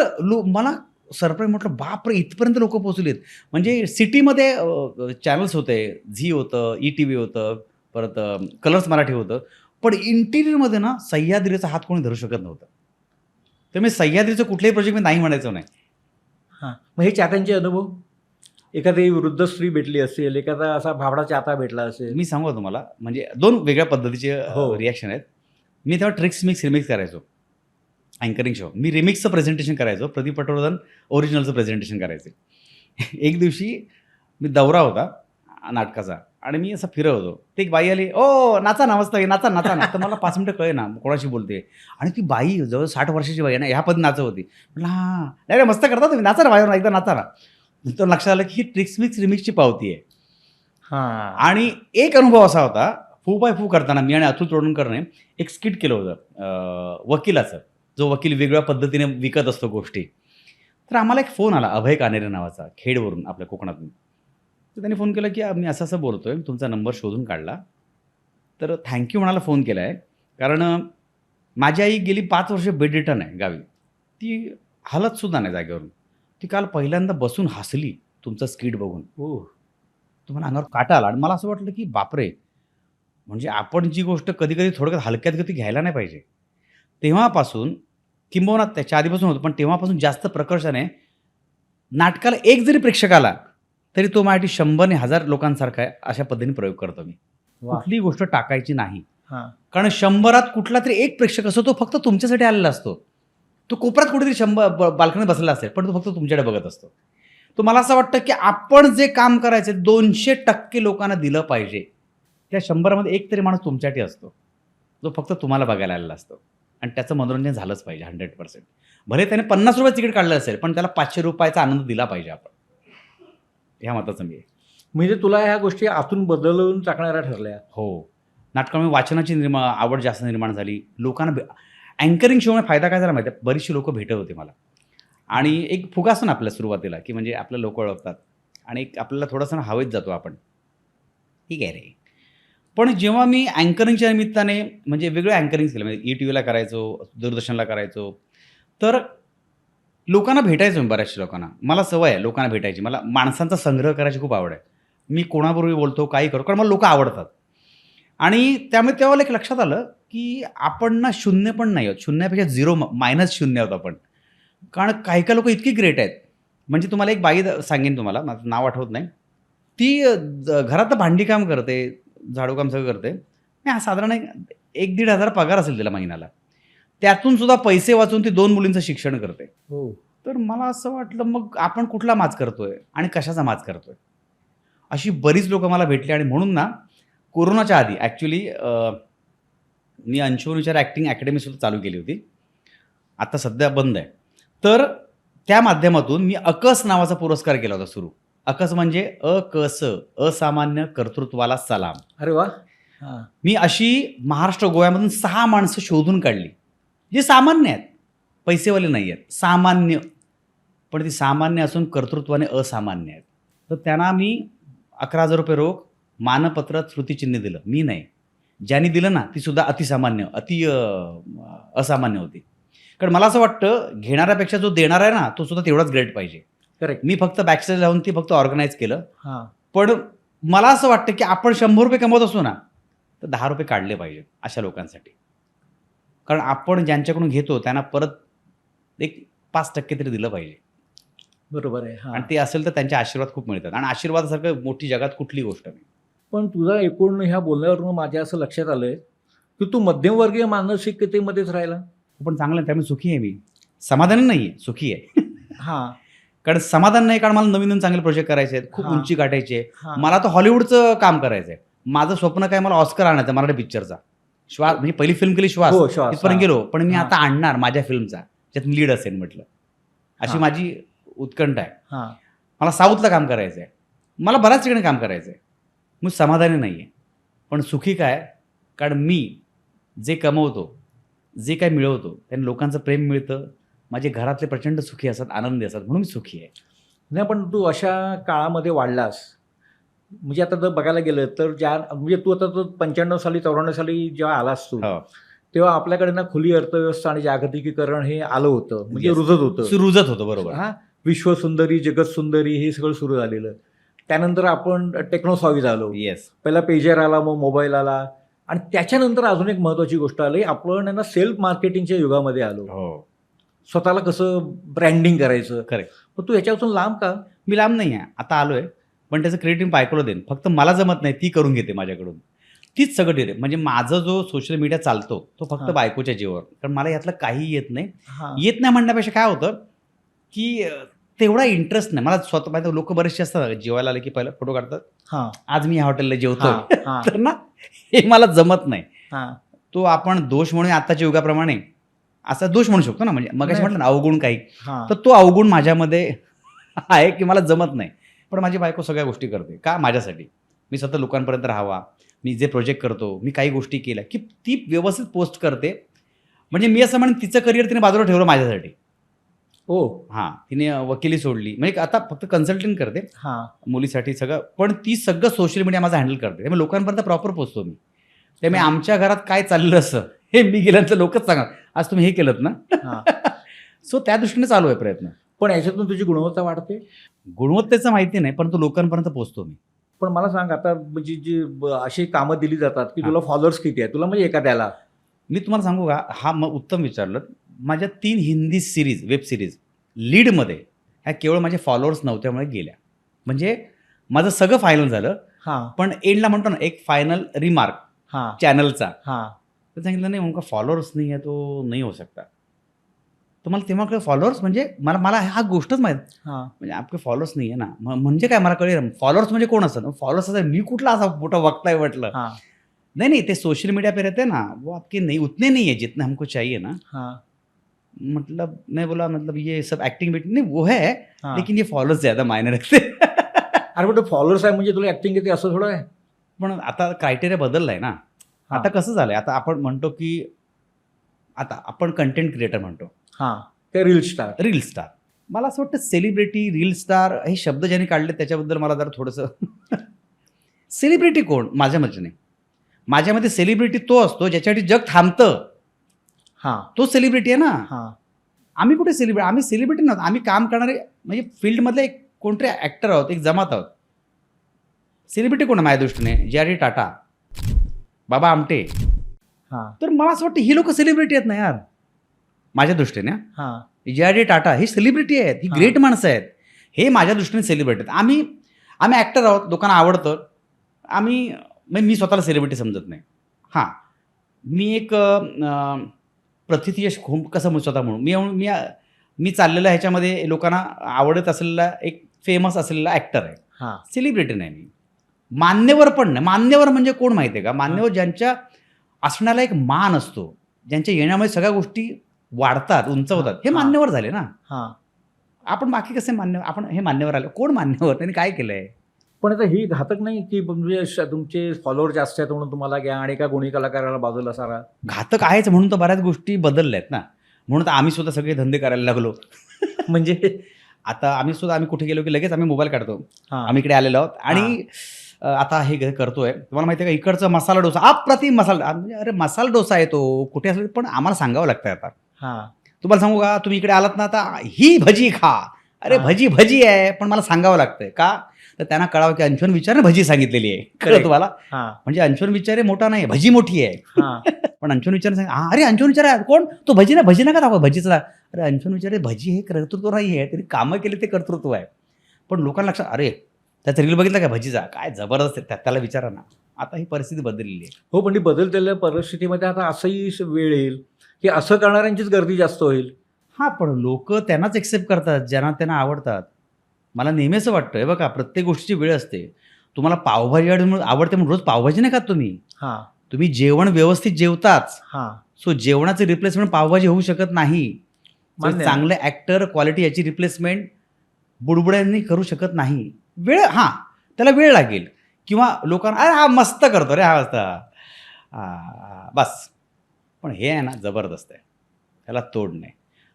मला सरप्राईज म्हटलं, बापरे इथपर्यंत लोक पोहोचलेत. म्हणजे सिटीमध्ये चॅनल्स होते, झी होतं, ETV होतं, परत कलर्स मराठी होतं. पण इंटिरियरमध्ये ना सह्याद्रीचा हात कोणी धरू शकत नव्हतं. तर मी सह्याद्रीचं कुठल्याही प्रोजेक्ट मी नाही म्हणायचो नाही. हां. मग हे चाहत्यांचे अनुभव? एखादी वृद्ध स्त्री भेटली असेल, एखादा असा भाबडा चाहता भेटला असेल. मी सांगू का तुम्हाला, म्हणजे 2 वेगळ्या पद्धतीचे हो. रिॲक्शन आहेत. मी तेव्हा ट्रिक्स मिक्स रिमिक्स करायचो. Anchoring show. मी रिमिक्सचं प्रेझेंटेशन करायचो. प्रदीप पटवर्धन ओरिजिनलचं प्रेझेंटेशन करायचे. एक दिवशी मी दौरा होता नाटकाचा आणि मी असं फिरत होतो. ते एक बाई आली, "ओ नाचा ना, मस्त नाचा, नाचा ना." तर मला 5 मिनिटं कळे ना कोणाशी बोलते. आणि ती बाई जवळ 60 वर्षाची बाई आहे ना, ह्या पद्धती नाचत होती. म्हटलं हां, नाही रे मस्त करता तुम्ही, नाचा ना माझ्यावर, एकदा नाचा ना. तर लक्षात आलं की ही ट्रिक्स मिक्स रिमिक्सची पावती आहे. हां. आणि एक अनुभव असा होता, फू बाय फू करताना मी आणि अतुल तोडणकरने एक स्किट केलं होतं वकिलाचं, जो वकील वेगळ्या पद्धतीने विकत असतो गोष्टी. तर आम्हाला एक फोन आला अभय कानेरे नावाचा, खेडवरून, आपल्या कोकणातून. तर त्यांनी फोन केला की मी असं असं बोलतोय, तुमचा नंबर शोधून काढला, तर थँक्यू म्हणायला फोन केला आहे. कारण माझी आई गेली 5 वर्ष बेडरिटन आहे गावी. ती हलतसुद्धा नाही जागेवरून. ती काल पहिल्यांदा बसून हसली तुमचं स्किट बघून. ओह! तुम्हाला अंगावर काटा आला आणि मला असं वाटलं की बापरे, म्हणजे आपण जी गोष्ट कधी-कधी थोडक्यात हलक्यात गती घ्यायला नाही पाहिजे. तेव्हापासून, किंबहुना त्याच्या आधीपासून होतं, पण तेव्हापासून जास्त प्रकर्षाने नाटकाला एक जरी प्रेक्षक आला, तरी तो माझ्यासाठी 100 ने 1000 लोकांसारखा आहे, अशा पद्धतीने प्रयोग करतो मी. वाह! कुठलीही गोष्ट टाकायची नाही. हां. कारण 100त कुठला तरी एक प्रेक्षक असतो, तो फक्त तुमच्यासाठी आलेला असतो. तो कोपऱ्यात कुठेतरी 100 बाल्कनीत बसलेला असेल, पण तो फक्त तुमच्याकडे बघत असतो. तर मला असं वाटतं की आपण जे काम करायचे 200% लोकांना दिलं पाहिजे. त्या 100मध्ये एक तरी माणूस तुमच्यासाठी असतो, जो फक्त तुम्हाला बघायला आलेला असतो. आणि त्याचं मनोरंजन झालंच पाहिजे 100%. भले त्याने ₹50 तिकीट काढलं असेल, पण त्याला ₹500 आनंद दिला पाहिजे आपण. ह्या मताचं मी आहे. म्हणजे तुला ह्या गोष्टी आतून बदलून टाकणाऱ्या ठरल्या. हो. नाटकामुळे वाचनाची आवड जास्त निर्माण झाली. लोकांना अँकरिंग शोमुळे फायदा काय झाला माहिती आहे? बरीचशी लोकं भेटत होती मला. आणि एक फुगा असतो ना आपल्या सुरुवातीला, की म्हणजे आपल्याला लोकं ओळखतात आणि एक आपल्याला थोडंसं हवेत जातो आपण. ठीक आहे रे. पण जेव्हा मी अँकरिंगच्या निमित्ताने म्हणजे वेगळं अँकरिंग केलं, म्हणजे ETVला करायचो, दूरदर्शनला करायचो, तर लोकांना भेटायचो मी, बऱ्याचशा लोकांना. मला सवय आहे लोकांना भेटायची. मला माणसांचा संग्रह करायची खूप आवड आहे. मी कोणाबरोबर बोलतो, काही करतो, कारण मला लोकं आवडतात. आणि त्यामुळे तेव्हा एक लक्षात आलं की आपण ना शून्य पण नाही आहोत. शून्यापेक्षा 0 -0 आहोत आपण. कारण काही लोकं इतकी ग्रेट आहेत. म्हणजे तुम्हाला एक बाई सांगेन तुम्हाला, माझं नाव आठवत नाही. ती घरात भांडी काम करते, झाडू काम सगळं करते. साधारण 1,000-1,500 पगार असेल तिला महिन्याला. त्यातून सुद्धा पैसे वाचून ती 2 मुलींचं शिक्षण करते. हो. तर मला असं वाटलं मग आपण कुठला माज करतोय आणि कशाचा माज करतोय. अशी बरीच लोकं मला भेटली आणि म्हणून ना कोरोनाच्या आधी ॲक्च्युली मी अंशुमन विचार ॲक्टिंग अकॅडमीसुद्धा चालू केली होती. आता सध्या बंद आहे. तर त्या माध्यमातून मी अकस नावाचा पुरस्कार केला होता सुरू. अकस म्हणजे अकस, असामान्य कर्तृत्वाला सलाम. अरे वा. हां. मी अशी महाराष्ट्र गोव्यामधून 6 माणसं शोधून काढली, जे सामान्य आहेत, पैसेवाले नाही आहेत, सामान्य. पण ती सामान्य असून कर्तृत्वाने असामान्य आहेत. तर त्यांना मी 11,000 रुपये रोख, मानपत्र, स्मृतिचिन्ह दिलं. मी नाही. ज्यांनी दिलं ना ती सुद्धा अतिसामान्य, असामान्य होती. कारण मला असं वाटतं घेणाऱ्यापेक्षा जो देणारा आहे ना तो सुद्धा तेवढाच ग्रेट पाहिजे. करेक्ट. मी फक्त बॅकस्टेज लावून ती फक्त ऑर्गनाईज केलं. हां. पण मला असं वाटतं की आपण 100 रुपये कमवत असू ना तर 10 रुपये काढले पाहिजे अशा लोकांसाठी. कारण आपण ज्यांच्याकडून घेतो त्यांना परत एक 5% तरी दिलं पाहिजे. बरोबर आहे. हां. आणि ते असेल तर त्यांचे आशीर्वाद खूप मिळतात आणि आशीर्वादासारखं मोठी जगात कुठली गोष्ट नाही. पण तुझा एकूण ह्या बोलण्यावरून माझ्या असं लक्षात आलंय की तू मध्यमवर्गीय मानसिकतेमध्येच राहिला. पण चांगलं आहे, त्यामुळे सुखी आहे मी. समाधानी नाही आहे, सुखी आहे. हां. कारण समाधान नाही, कारण मला नवीन नवीन चांगले प्रोजेक्ट करायचे आहेत, खूप हां. उंची गाठायची आहे. हां. मला तर हॉलिवूडचं काम करायचं आहे. माझं स्वप्न काय, मला ऑस्कर आणायचं मराठी पिक्चरचा. श्वास म्हणजे पहिली फिल्म केली श्वास, हो, श्वास. तिथपर्यंत हां. गेलो. पण मी हां. आता आणणार माझ्या फिल्मचा ज्यात लीड असेल म्हटलं. अशी हां. माझी उत्कंठ आहे. हां. मला साऊथला काम करायचं आहे, मला बऱ्याच ठिकाणी काम करायचं आहे. मी समाधानी नाही आहे. पण सुखी काय, कारण मी जे कमवतो, जे काही मिळवतो त्याने लोकांचं प्रेम मिळतं, माझे घरातले प्रचंड सुखी असतात, आनंदी असतात, म्हणून मी सुखी आहे. नाही, पण तू अशा काळामध्ये वाढलास. म्हणजे आता जर बघायला गेलं तर म्हणजे तू आता 95 साली 94 साली जेव्हा आलास तू, हो. तेव्हा आपल्याकडे ना खुली अर्थव्यवस्था आणि जागतिकीकरण हे आलं होतं, म्हणजे Yes. रुजत होतं. रुजत होतं, बरोबर. हा, विश्वसुंदरी, जगतसुंदरी हे सगळं सुरू झालेलं. त्यानंतर आपण टेक्नोसॉवी झालो. येस. पहिला पेजर आला, मग मोबाईल आला, आणि त्याच्यानंतर अजून एक महत्त्वाची गोष्ट आली, आपण सेल्फ मार्केटिंगच्या युगामध्ये आलो. हो, स्वतःला कसं ब्रँडिंग करायचं. करेक्ट. मग तू ह्याच्यापासून लांब का? मी लांब नाही आहे, आता आलोय. पण त्याचं क्रेडिट बायकोला देईन. फक्त मला जमत नाही, ती करून घेते माझ्याकडून. तीच सगळं देते. म्हणजे माझा जो सोशल मीडिया चालतो तो फक्त हां. बायकोच्या जीवावर. कारण मला यातलं काही येत नाही. हां. येत नाही म्हणण्यापेक्षा काय होतं की तेवढा इंटरेस्ट नाही मला स्वतः. माहिती लोक बरेचसे असतात जेवायला आले की पहिला फोटो काढतात, हां. आज मी या हॉटेलला जेवतो. हां. हां. तर ना हे मला जमत नाही. हां. तो आपण दोष म्हणून आत्ताच्या युगाप्रमाणे असा दोष म्हणू शकतो ना. म्हणजे मग नाही. म्हटलं ना अवगुण काही, हां. तर तो अवगुण माझ्यामध्ये आहे की मला जमत नाही. पण माझी बायको सगळ्या गोष्टी करते का, माझ्यासाठी. मी स्वतः लोकांपर्यंत राहावा, मी जे प्रोजेक्ट करतो, मी काही गोष्टी केल्या की ती व्यवस्थित पोस्ट करते. म्हणजे मी असं म्हणेन तिचं करिअर तिने बाजूला ठेवलं माझ्यासाठी. ओ. हां, तिने वकिली सोडली, म्हणजे आता फक्त कन्सल्टिंग करते हां. मुलीसाठी सगळं. पण ती सगळं सोशल मीडिया माझं हँडल करते, त्यामुळे लोकांपर्यंत प्रॉपर पोहोचतो मी. त्यामुळे आमच्या घरात काय चाललं असं हे मी गेल्यानंतर लोकच सांगा, आज तुम्ही हे केलं ना. हां. सो त्या दृष्टीने चालू आहे प्रयत्न. पण याच्यातून तुझी गुणवत्ता वाढते. गुणवत्तेचं माहिती नाही, परंतु लोकांपर्यंत पोहोचतो मी. पण मला सांग, आता म्हणजे जी अशी कामं दिली जातात की हां. तुला फॉलोअर्स किती आहे, तुला म्हणजे एखाद्याला. मी तुम्हाला सांगू का, हा मग उत्तम विचारलं. माझ्या 3 हिंदी सिरीज, वेब सिरीज लीडमध्ये ह्या केवळ माझे फॉलोअर्स नव्हत्यामुळे गेल्या. म्हणजे माझं सगळं फायनल झालं, हां. पण एंडला म्हणतो ना एक फायनल रिमार्क हां. चॅनलचा, हां. तर सांगितलं नाही उनका फॉलोअर्स नाही आहे तो नाही हो सकता. तर मला तेव्हा कळलं फॉलोअर्स म्हणजे मला हा गोष्टच माहीत. हां. म्हणजे आपके फॉलोअर्स नाही आहे ना, म्हणजे काय मला कळलं फॉलोअर्स म्हणजे कोण असतं. फॉलोअर्स असं मी कुठला असा मोठा वक्ता म्हटलं. हां. नहीं ते सोशल मीडिया पे रहते हैं ना, वो आपके नहीं उतने नहीं है जितने हमको चाहिए ना. हां. मतलब मैं बोला मतलब ये सब एक्टिंग बेटिंग नहीं वो है, हां. लेकिन ये फॉलोअर्स ज्यादा मायने रखते. अरे पण फॉलोअर्स आहे म्हणजे तुला ऍक्टिंग येते असं थोडं आहे. पण आता क्रायटेरिया बदललाय ना. हां. आता कसं झालंय, आता आपण म्हणतो की आता आपण कंटेंट क्रिएटर म्हणतो, हां. ते रील स्टार. Reel star. मला असं वाटतं सेलिब्रिटी, रील स्टार हे शब्द ज्यांनी काढले त्याच्याबद्दल मला जरा थोडंसं सेलिब्रिटी कोण माझ्या मते, माझ्यामध्ये सेलिब्रिटी तो असतो ज्याच्यासाठी जग थांबतं, हां. तो सेलिब्रिटी आहे ना. हां. आम्ही कुठे सेलिब्रिटी, आम्ही सेलिब्रिटी नव्हतो, आम्ही काम करणारे म्हणजे फील्डमधले एक कोणतरी ॲक्टर आहोत, एक जमात आहोत. सेलिब्रिटी कोण आहे माझ्या दृष्टीने, जे.आर.डी. टाटा, बाबा आमटे. हां. तर मला असं वाटतं ही लोक सेलिब्रिटी आहेत ना यार माझ्या दृष्टीने. हां. जे.आर.डी. टाटा ही सेलिब्रिटी आहेत, ही ग्रेट माणसं आहेत, हे माझ्या दृष्टीने सेलिब्रिटी आहेत. आम्ही ॲक्टर आहोत, लोकांना आवडतं. मी स्वतःला सेलिब्रिटी समजत नाही. हां, मी एक प्रथितयश कसं स्वतः म्हणून मी मी चाललेला ह्याच्यामध्ये लोकांना आवडत असलेला एक फेमस असलेला ॲक्टर आहे, हां सेलिब्रिटी नाही मी, मान्यवर पण नाही. मान्यवर म्हणजे कोण माहिती आहे का? मान्यवर ज्यांच्या असण्याला एक मान असतो, ज्यांच्या येण्यामुळे सगळ्या गोष्टी वाढतात, उंचवतात, हे हां. मान्यवर झाले ना. हां. आपण बाकी कसे मान्यवर, आपण हे मान्यवर आलो, कोण मान्यवर, त्यांनी काय केलंय? पण आता ही घातक नाही की म्हणजे तुमचे फॉलोअर जास्त आहेत म्हणून तुम्हाला घ्या आणि एका गुणी कलाकाराला बाजूला सारा. घातक आहेच म्हणून तर बऱ्याच गोष्टी बदलल्या आहेत ना. म्हणून तर आम्ही सुद्धा सगळे धंदे करायला लागलो. म्हणजे आता आम्ही कुठे गेलो की लगेच आम्ही मोबाईल काढतो. हां. आम्ही इकडे आलेलो आहोत आणि आता हे करतोय. तुम्हाला माहिती आहे का, इकडचा मसाला डोसा, अप्रतिम मसाला, म्हणजे अरे मसाला डोसा आहे तो, कुठे असेल पण आम्हाला सांगावं लागतं आता. हां. तुम्हाला सांगू का, तुम्ही इकडे आलात ना, आता ही भजी खा. अरे हां. भजी आहे, पण मला सांगावं लागतंय का, तर त्यांना कळावं की अंशुमन विचारने भजी सांगितलेली आहे. कळलं तुम्हाला? हां. म्हणजे अंशुमन विचारे मोठा नाही, भजी मोठी आहे. हां. पण अंशुमन विचारे सांग, अरे अंशुमन विचारे कोण तो, भजी नका दाखवा भजीचा. अरे अंशुमन विचारे भजी हे कर्तृत्व नाही आहे, त्यांनी कामं केले ते कर्तृत्व आहे. पण लोकांना लक्षात, अरे त्याचा रील बघितला का भजीचा, काय जबरदस्त आहे, त्याला विचारा ना. आता ही परिस्थिती बदललेली आहे. हो, पण बदललेल्या परिस्थितीमध्ये आता असंही वेळ येईल की असं करणाऱ्यांचीच गर्दी जास्त होईल. हां, पण लोक त्यांनाच एक्सेप्ट करतात ज्यांना त्यांना आवडतात. मला नेहमी असं वाटतं, हे बघा, प्रत्येक गोष्टीची वेळ असते. तुम्हाला पावभाजी आवडते म्हणून रोज पावभाजी नाही खात तुम्ही. हां. तुम्ही जेवण व्यवस्थित जेवताच. हां. सो जेवणाचं रिप्लेसमेंट पावभाजी होऊ शकत नाही. So, मान्य आहे. चांगले ॲक्टर, क्वालिटी याची रिप्लेसमेंट बुडबुड्यांनी करू शकत नाही. त्याला वेळ लागेल. किंवा लोकांना अरे हा मस्त करतो रे, हा मस्त, बस. पण हे आहे ना, जबरदस्त आहे, त्याला तोड नाही.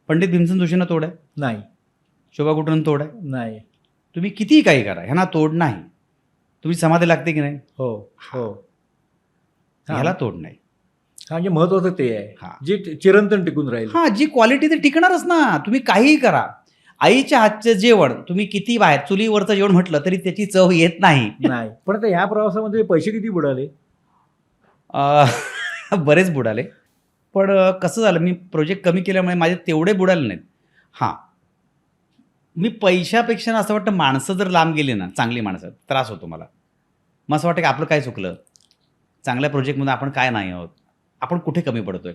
पंडित भीमसेन जोशींना तोड आहे? नाही. शोभा गुटरांना तोड आहे? नाही. तुम्ही कितीही काही करा, ह्यांना तोड नाही. तुमची समाधी लागते की नाही? हो. हो. ह्याला तोड नाही. म्हणजे महत्वाचं ते आहे, हां. जे चिरंतन टिकून राहील. हां, जी क्वालिटी ते टिकणारच ना. तुम्ही काहीही करा. आईच्या हातचं जेवण तुम्ही किती बाहेर चुलीवरचं जेवण म्हटलं तरी त्याची चव येत नाही. नाही. पण आता ह्या प्रवासामध्ये पैसे किती बुडाले? बरेच बुडाले. पण कसं झालं, मी प्रोजेक्ट कमी केल्यामुळे माझे तेवढे बुडाले नाहीत. हां, मी पैशापेक्षा असं वाटतं, माणसं जर लांब गेली ना, चांगली माणसं, त्रास होतो मला. मग असं वाटतं की आपलं काय चुकलं, चांगल्या प्रोजेक्टमध्ये आपण काय नाही आहोत, आपण कुठे कमी पडतोय.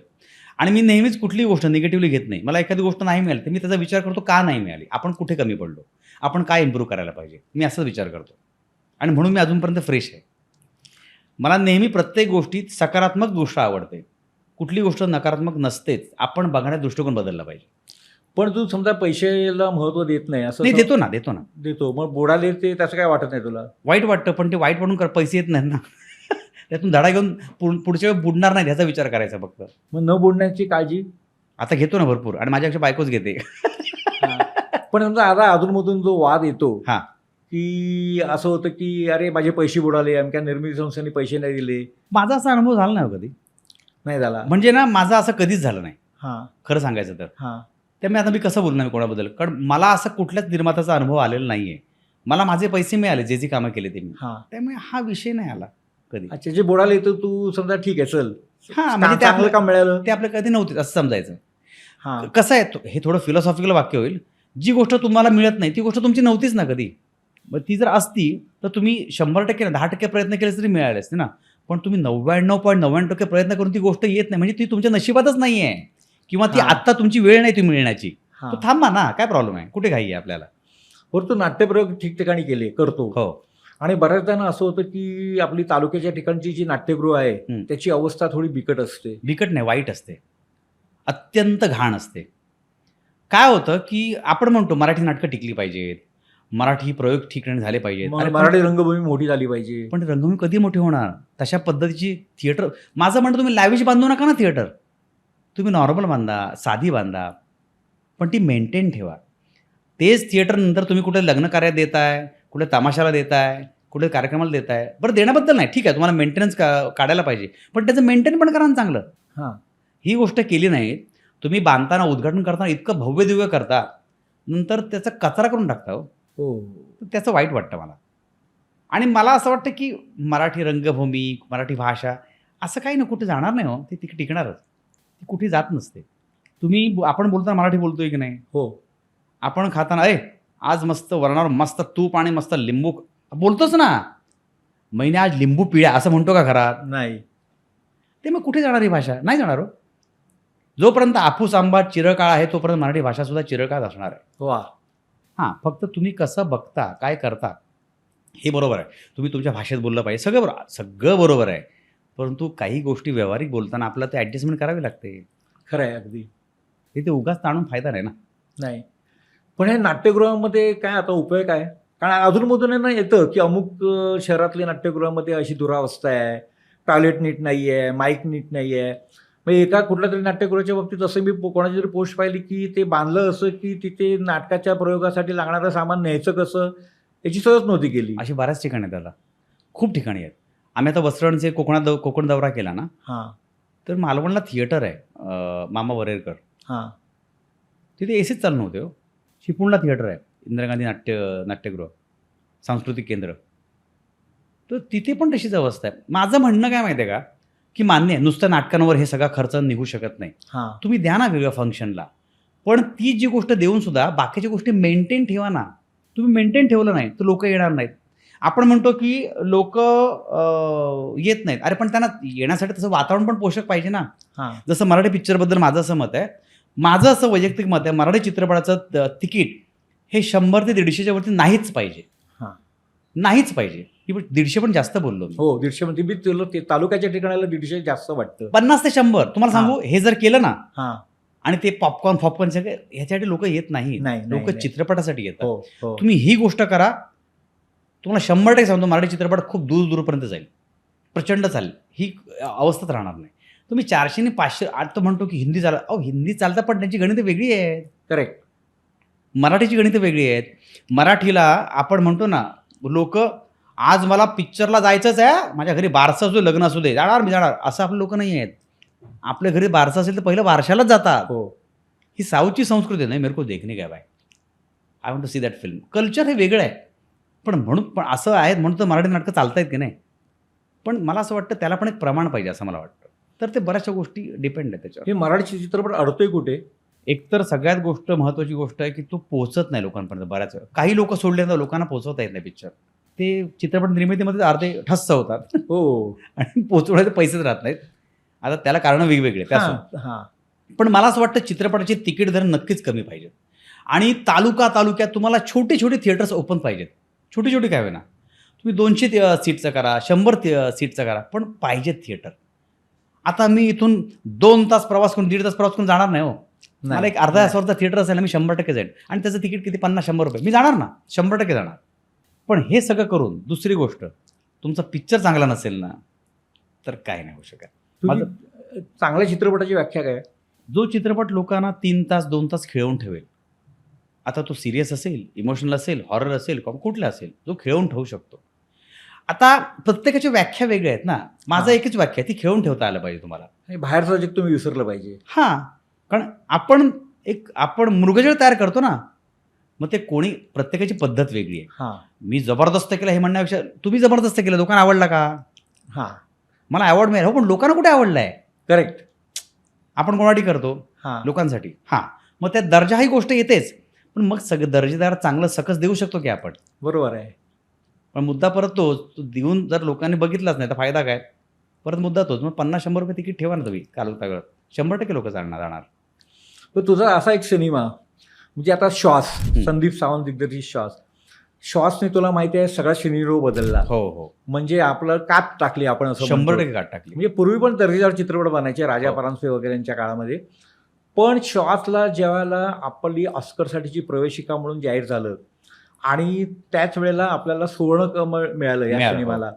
आणि मी नेहमीच कुठलीही गोष्ट निगेटिव्हली घेत नाही. मला एखादी गोष्ट नाही मिळाली तर मी त्याचा विचार करतो, का नाही मिळाली, आपण कुठे कमी पडलो, आपण काय इम्प्रूव्ह करायला पाहिजे, मी असाच विचार करतो. आणि म्हणून मी अजूनपर्यंत फ्रेश आहे. मला नेहमी प्रत्येक गोष्टीत सकारात्मक गोष्ट आवडते, कुठली गोष्ट नकारात्मक नसतेच. आपण बघण्याचा दृष्टिकोन बदलला पाहिजे. पण तू समजा पैशाला महत्व देत नाही असं. नाही, देतो ना. देतो, मग बुडाले ते त्याचं काय वाटत नाही तुला? वाईट वाटतं, पण ते वाईट म्हणून पैसे येत नाहीत ना. त्यातून धडा घेऊन पुढच्या वेळी बुडणार नाही ह्याचा विचार करायचा फक्त. मग न बुडण्याची काळजी आता घेतो ना भरपूर, आणि माझ्यापेक्षा बायकोच घेते. पण समजा आता अधूनमधून जो वाद येतो, हां, की असं होतं की अरे माझे पैसे बुडाले, अमक्या निर्मिती संस्थेने पैसे नाही दिले. माझा असा अनुभव झाला नाही कधी. नाही झाला. म्हणजे ना, माझा असं कधीच झालं नाही, हां. खरं सांगायचं तर. हां. त्यामुळे आता मी कसं बोलणार कोणाबद्दल, कारण मला असं कुठल्याच निर्मात्याचा अनुभव आलेला नाही आहे. मला माझे पैसे मिळाले, जे कामं केले ते मी. हां. त्यामुळे हा विषय नाही आला कधी. अच्छा, जे बुडाले तर तू समजा ठीक आहे, चल. हां, म्हणजे ते चांगलं काम मिळालं. ते आपलं कधी नव्हते असं समजायचं. हां. कसं आहे, हे थोडं फिलॉसॉफिकल वाक्य होईल, जी गोष्ट तुम्हाला मिळत नाही ती गोष्ट तुमची नव्हतीच ना कधी. मग ती जर असती तर तुम्ही 100% 10% प्रयत्न केले तरी मिळाले असते ना. पण तुम्ही 99.99% प्रयत्न करून ती गोष्ट येत नाही, म्हणजे ती तुमच्या नशिबातच नाही आहे, किंवा ती हां. आत्ता तुमची वेळ नाही ती मिळण्याची. हां. तो थांबा ना, काय प्रॉब्लेम आहे, कुठे घाई आहे आपल्याला. बरं, तू नाट्यप्रयोग ठिकठिकाणी केले, करतो. हो. आणि बऱ्याचदा असं होतं की आपली तालुक्याच्या ठिकाणची जी नाट्यगृह आहे त्याची अवस्था थोडी बिकट असते. बिकट नाही, वाईट असते, अत्यंत घाण असते. काय होतं की आपण म्हणतो मराठी नाटकं टिकली पाहिजेत, मराठी प्रयोग ठिकाणी झाले पाहिजेत, मराठी रंगभूमी मोठी झाली पाहिजे. पण रंगभूमी कधी मोठी होणार? तशा पद्धतीची थिएटर, माझं म्हणतो, तुम्ही लॅविश बांधू नका ना थिएटर, तुम्ही नॉर्मल बांधा, साधी बांधा, पण ती मेंटेन ठेवा. तेच थिएटर नंतर तुम्ही कुठे लग्न कार्यात देताय, कुठे तमाशाला देताय, कुठे कार्यक्रमाला देताय, बरं देण्याबद्दल नाही, ठीक आहे, तुम्हाला मेंटेनन्स काढायला पाहिजे, पण त्याचं मेंटेन पण करा ना चांगलं. हां. ही गोष्ट केली नाही. तुम्ही बांधताना, उद्घाटन करताना इतकं भव्य दिव्य करता, नंतर त्याचा कचरा करून टाकता. हो. त्याचं वाईट वाटतं मला. आणि मला असं वाटतं की मराठी रंगभूमी, मराठी भाषा असं काही ना कुठे जाणार नाही हो, ती टिकणारच, ती कुठे जात नसते. आपण बोलताना मराठी बोलतोय की नाही? हो. आपण खाताना आज मस्त वरणावर मस्त तूप आणि मस्त लिंबू बोलतोच ना, महिने आज लिंबू पिळ्या असं म्हणतो का घरात? नाही. ते मग कुठे जाणार ही भाषा? नाही जाणार हो. जोपर्यंत आपूस आंबा चिरकाळ आहे तोपर्यंत मराठी भाषा सुद्धा चिरकाळ असणार आहे. वा. हां, फक्त तुम्ही कसं बघता, काय करता हे बरोबर आहे. तुम्ही तुमच्या भाषेत बोललं पाहिजे, सगळं बरोबर आहे. परंतु काही गोष्टी व्यावहारिक बोलताना आपल्याला ते ॲडजस्टमेंट करावी लागते. खरं आहे अगदी. हे ते उगाच ताणून फायदा नाही ना. नाही, पण हे नाट्यगृहामध्ये काय आता उपयोग आहे? कारण अधूनमधून आहे ना येतं की अमुक शहरातल्या नाट्यगृहामध्ये अशी दुरावस्था आहे, टॉयलेट नीट नाही आहे, माईक नीट नाही आहे. मग एका कुठल्या तरी नाट्यगृहाच्या बाबतीत असं मी कोणाची तरी पोस्ट पाहिली की ते बांधलं असं की तिथे नाटकाच्या प्रयोगासाठी लागणारं सामान न्यायचं कसं याची सोयच नव्हती केली. अशी बऱ्याच ठिकाणी आहेत दादा, खूप ठिकाणी आहेत. आम्ही आता वस्त्रणचे कोकण दौरा केला ना, हां तर मालवणला थिएटर आहे, मामा वरेरकर. हां तिथे एसीच चालू नव्हते हो. चिपळूणला थिएटर आहे, इंदिरा गांधी नाट्यगृह सांस्कृतिक केंद्र. तर तिथे पण तशीच अवस्था आहे. माझं म्हणणं काय माहिती आहे का, की मान्य आहे नुसत्या नाटकांवर हे सगळा खर्च निघू शकत नाही. हां तुम्ही द्या ना वेगळ्या फंक्शनला, पण ती जी गोष्ट देऊन सुद्धा बाकीच्या गोष्टी मेंटेन ठेवा ना. तुम्ही मेंटेन ठेवलं नाही तर लोक येणार नाहीत. आपण म्हणतो की लोक येत नाहीत, अरे पण त्यांना येण्यासाठी तसं वातावरण पण पोषक पाहिजे ना. हां जसं मराठी पिक्चरबद्दल माझं असं मत आहे, माझं असं वैयक्तिक मत आहे, मराठी चित्रपटाचं तिकीट हे 100 ते 150च्या वरती नाहीच पाहिजे. हां नाहीच पाहिजे. 150 पण जास्त बोललो मी. हो 150 मध्ये मी तुला ते तालुक्याच्या ठिकाणाला 150 जास्त वाटतं. 50 ते 100 तुम्हाला सांगू, हे जर केलं ना हां आणि ते पॉपकॉर्न सगळे ह्याच्यासाठी लोक येत नाही. नाही, लोक नाही. चित्रपटासाठी येतात. हो हो तुम्ही ही गोष्ट करा, तुम्हाला 100% सांगतो मराठी चित्रपट खूप दूरपर्यंत जाईल, प्रचंड चालेल. ही अवस्थाच राहणार नाही. तुम्ही 400 आणि 500 आता म्हणतो की हिंदी चालत, अहो हिंदी चालतं पण त्यांची गणितं वेगळी आहेत. करेक्ट. मराठीची गणितं वेगळी आहेत. मराठीला आपण म्हणतो ना, लोक आज मला पिक्चरला जायचंच आहे, माझ्या घरी बारसं असू दे, लग्न असू दे, मी जाणार, असं आपले लोक नाही आहेत. आपल्या घरी बारसं असेल तर पहिलं बारशालाच जातात. हो ही साऊथची संस्कृती आहे. नाही मेरे को देखने का भाई, I want to see that film. Culture हे वेगळं आहे. पण असं आहे म्हणून तर मराठी नाटकं चालतायत की नाही. पण मला असं वाटतं त्याला पण एक प्रमाण पाहिजे असं मला वाटतं. तर ते बऱ्याचशा गोष्टी डिपेंड आहेत त्याच्यावर. हे मराठी चित्रपट अडतोय कुठे? एकतर सगळ्यात महत्त्वाची गोष्ट आहे की तो पोहोचत नाही लोकांपर्यंत. बऱ्याच वेळा काही लोक सोडल्यानंतर लोकांना पोहोचवता येत नाही पिक्चर. ते चित्रपट निर्मितीमध्ये अर्धे ठस्स होतात हो आणि पोहोचवण्याचे पैसेच राहत नाहीत. आता त्याला कारणं वेगवेगळे त्या. हां पण मला असं वाटतं चित्रपटाचे तिकीट दर नक्कीच कमी पाहिजेत आणि तालुक्यात तुम्हाला छोटे थिएटर्स ओपन पाहिजेत. छोटी काय होईना, तुम्ही 200 सीटचं करा, 100 सीटचं करा, पण पाहिजेत थिएटर. आता मी इथून 2 तास प्रवास करून 1.5 तास प्रवास करून जाणार नाही हो. मला एक अर्धा तासावरचा थिएटर असेल ना, मी 100% जाईन. आणि त्याचं तिकीट किती 50-100 रुपये, मी जाणार ना, 100% जाणार. पण हे सगळं करून दुसरी गोष्ट, तुमचा पिक्चर चांगला नसेल ना तर काय नाही होऊ शकत. तुझी चांगल्या चित्रपटाची व्याख्या काय? जो चित्रपट लोकांना 3 तास 2 तास खेळवून ठेवेल. आता तो सिरियस असेल, इमोशनल असेल, हॉरर असेल, कुठला असेल, जो खेळवून ठेवू शकतो. आता प्रत्येकाच्या व्याख्या वेगळ्या आहेत ना. माझा एकच व्याख्या आहे, ती खेळून ठेवता आलं पाहिजे तुम्हाला. बाहेरचं जग तुम्ही विसरलं पाहिजे. हां, कारण आपण मृगजळ तयार करतो ना, मग ते प्रत्येकाची पद्धत वेगळी आहे. हां मी जबरदस्त केलं हे म्हणण्यापेक्षा तुम्ही जबरदस्त केलं, लोकांना आवडला का? हां मला अवॉर्ड मिळाला, हो पण लोकांना कुठे आवडलाय? करेक्ट. आपण कोणासाठी करतो? हां लोकांसाठी. हां, मग त्या दर्जा ही गोष्ट येतेच, पण मग सगळं दर्जेदार चांगलं सकस देऊ शकतो की आपण. बरोबर आहे. पण मुद्दा परत तोच, तो देऊन जर लोकांनी बघितलाच नाही तर फायदा काय? परत मुद्दा तोच. मग 50-100 रुपये तिकीट ठेवा ना तुम्ही कालगळत, 100% लोक जाणार. पण तुझा असा एक सिनेमा म्हणजे आता श्वास, संदीप सावंत दिग्दर्शित श्वासने तुला माहिती आहे सगळा सिनेरिओ बदलला. हो. म्हणजे आपलं कात टाकली आपण असं 100% काट टाकली. म्हणजे पूर्वी पण दर्जेदार चित्रपट बनायचे राजा परांजपे वगैरेंच्या काळामध्ये. पण श्वासला जेव्हा आपली ऑस्करसाठीची प्रवेशिका म्हणून जाहीर झालं आणि त्याच वेळेला आपल्याला सुवर्ण कमळ मिळालं या सिनेमाला,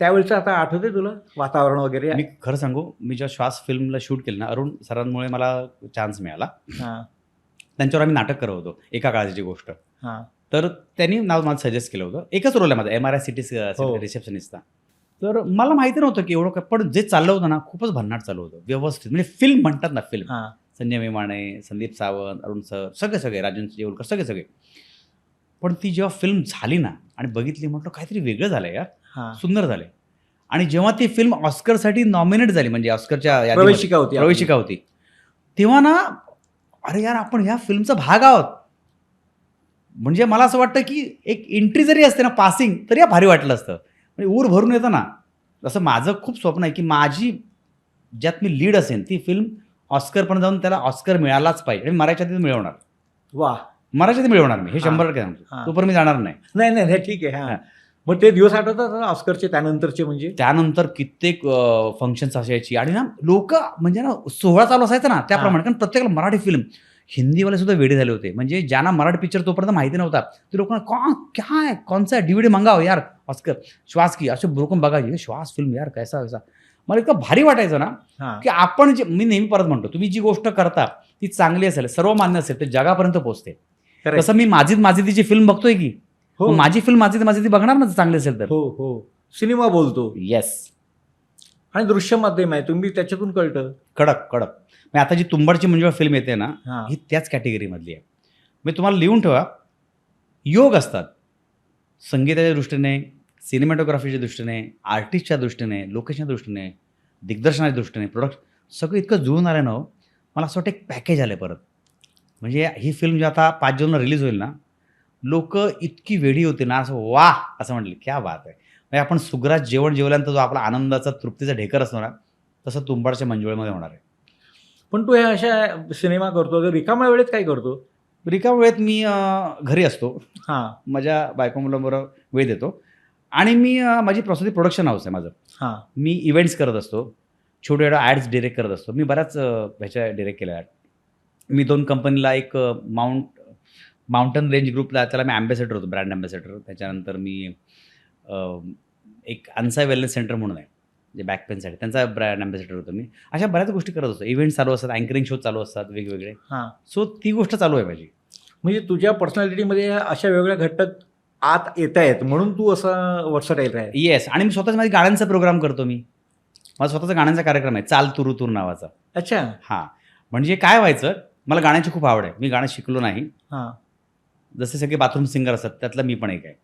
त्यावेळेचं आता आठवतंय तुला वातावरण वगैरे? मी खरं सांगू, मी जेव्हा श्वास फिल्मला शूट केलं ना, अरुण सरांमुळे मला चान्स मिळाला. हां त्यांच्यावर आम्ही नाटक करत होतो, एका काळाची गोष्ट. हां तर त्यांनी नाव मला सजेस्ट केलं होतं. एकच रोल आहे माझा, MRI सिटी रिसेप्शनिस्टचा. तर मला माहिती नव्हतं की एवढं काय, पण जे चाललं होतं ना खूपच भन्नाट चालू होतं, व्यवस्थित. म्हणजे फिल्म म्हणतात ना, फिल्म. हां संजय मेमाणे, संदीप सावंत, अरुण सर, सगळे राजन जेवलकर, सगळे. पण ती जेव्हा फिल्म झाली ना आणि बघितली, म्हटलं काहीतरी वेगळं झालंय यार. हां सुंदर झाले. आणि जेव्हा ती फिल्म ऑस्करसाठी नॉमिनेट झाली, म्हणजे ऑस्करच्या प्रवेशिका होती, तेव्हा ना, अरे यार आपण ह्या फिल्मचा भाग आहोत. म्हणजे मला असं वाटतं की एक एंट्री जरी असते ना पासिंग, तरी या भारी वाटलं असतं. म्हणजे ऊर भरून येतं ना. असं माझं खूप स्वप्न आहे की माझी ज्यात मी लीड असेल ती फिल्म ऑस्करपर्यंत जाऊन त्याला ऑस्कर मिळालाच पाहिजे आणि मराठीत मिळवणार. वा. मराठीत मिळवणार मी, हे हा. 100% सांगतो. हा. तोपर्यंत मी जाणार नाही. नाही नाही नाही, ठीक आहे. हा. हा. मग ते दिवस आठवतात ना ऑस्करचे त्यानंतरचे, म्हणजे त्यानंतर कित्येक फंक्शन्स असायची आणि ना लोक म्हणजे ना सोहळा चालू असायचा ना त्याप्रमाणे, कारण प्रत्येकाला मराठी फिल्म, हिंदीवाले सुद्धा वेडे झाले होते. म्हणजे ज्यांना मराठी पिक्चर तोपर्यंत माहिती नव्हता ते लोकांना क्या है, कौन सा DVD मंगाओ यार, ऑस्कर श्वास की, असे ब्रोकन बघायचे, श्वास फिल्म यार कैसा वैसा. मला इतकं भारी वाटायचं ना हा. की आपण जे, मी नेहमी परत म्हणतो, तुम्ही जी गोष्ट करता ती चांगली असेल, सर्वमान्य असेल, तर जगापर्यंत पोहोचते. Correct. तसं मी माजिद माजिदीची फिल्म बघतोय की, हो मग माझी फिल्म माजिद माजिदी बघणार ना चांगली असेल तर. हो हो, सिनेमा बोलतो. येस. आणि दृश्य माध्यम आहे, तुम्ही त्याच्यातून कळतं. कडक कडक. मग आता जी तुंबाडची मंजुळा फिल्म येते ना, हा. ही त्याच कॅटेगरीमधली आहे. मी तुम्हाला लिहून ठेवा, योग असतात संगीताच्या दृष्टीने, सिनेमॅटोग्राफीच्या दृष्टीने, आर्टिस्टच्या दृष्टीने, लोकेशनच्या दृष्टीने, दिग्दर्शनाच्या दृष्टीने, प्रोडक्ट सगळं इतकं जुळून आलं ना हो. मला असं वाटतं एक पॅकेज आलं परत. म्हणजे ही फिल्म जी आता 5 जूनला रिलीज होईल ना, लोक इतकी वेडी होती ना, असं वाह असं म्हटलं, क्या बात आहे. म्हणजे आपण सुग्रास जेवण जेवल्यानंतर जो आपला आनंदाचा तृप्तीचा ढेकर असतो ना, तसं तुंबाडच्या मंजुळेमध्ये होणार आहे. पण तू ह्या अशा सिनेमा करतो, तर रिकाम्या वेळेत काय करतो? रिकाम्या वेळेत मी घरी असतो, हा. माझ्या बायको मुलांबरोबर वेळ देतो आणि मी माझी प्रस्तुती प्रोडक्शन हाऊस आहे माझं. हा. मी इव्हेंट्स करत असतो, छोटे छोटे ॲड्स डिरेक्ट करत असतो. मी बऱ्याच ह्याच्या डिरेक्ट केल्या ॲड. मी 2 कंपनीला, एक माउंटन रेंज ग्रुपला, त्याला मी ॲम्बॅसेडर होतो, ब्रँड ॲम्बॅसेडर. त्याच्यानंतर मी एक अन्साय वेलनेस सेंटर म्हणून आहे, जे बॅक पेनसाठी, त्यांचा ब्रँड ॲम्बॅसेडर होतो मी. अशा बऱ्याच गोष्टी करत असतो. इव्हेंट्स चालू असतात, अँकरिंग शो चालू असतात वेगवेगळे. हा. सो ती गोष्ट चालू आहे माझी. म्हणजे तुझ्या पर्सनॅलिटीमध्ये अशा वेगळ्या घटक आत येत आहेत, म्हणून तू असं वर्सटाईल आहे. येस. आणि मी स्वतःच माझ्या गाण्यांचा प्रोग्राम करतो. मी माझा स्वतःचा गाण्यांचा कार्यक्रम आहे, चाल तुरू तूर नावाचा. अच्छा. हां. म्हणजे काय व्हायचं, मला गाण्याची खूप आवड आहे. मी गाणं शिकलो नाही. हा. जसे सगळे बाथरूम सिंगर असतात त्यातला मी पण एक आहे.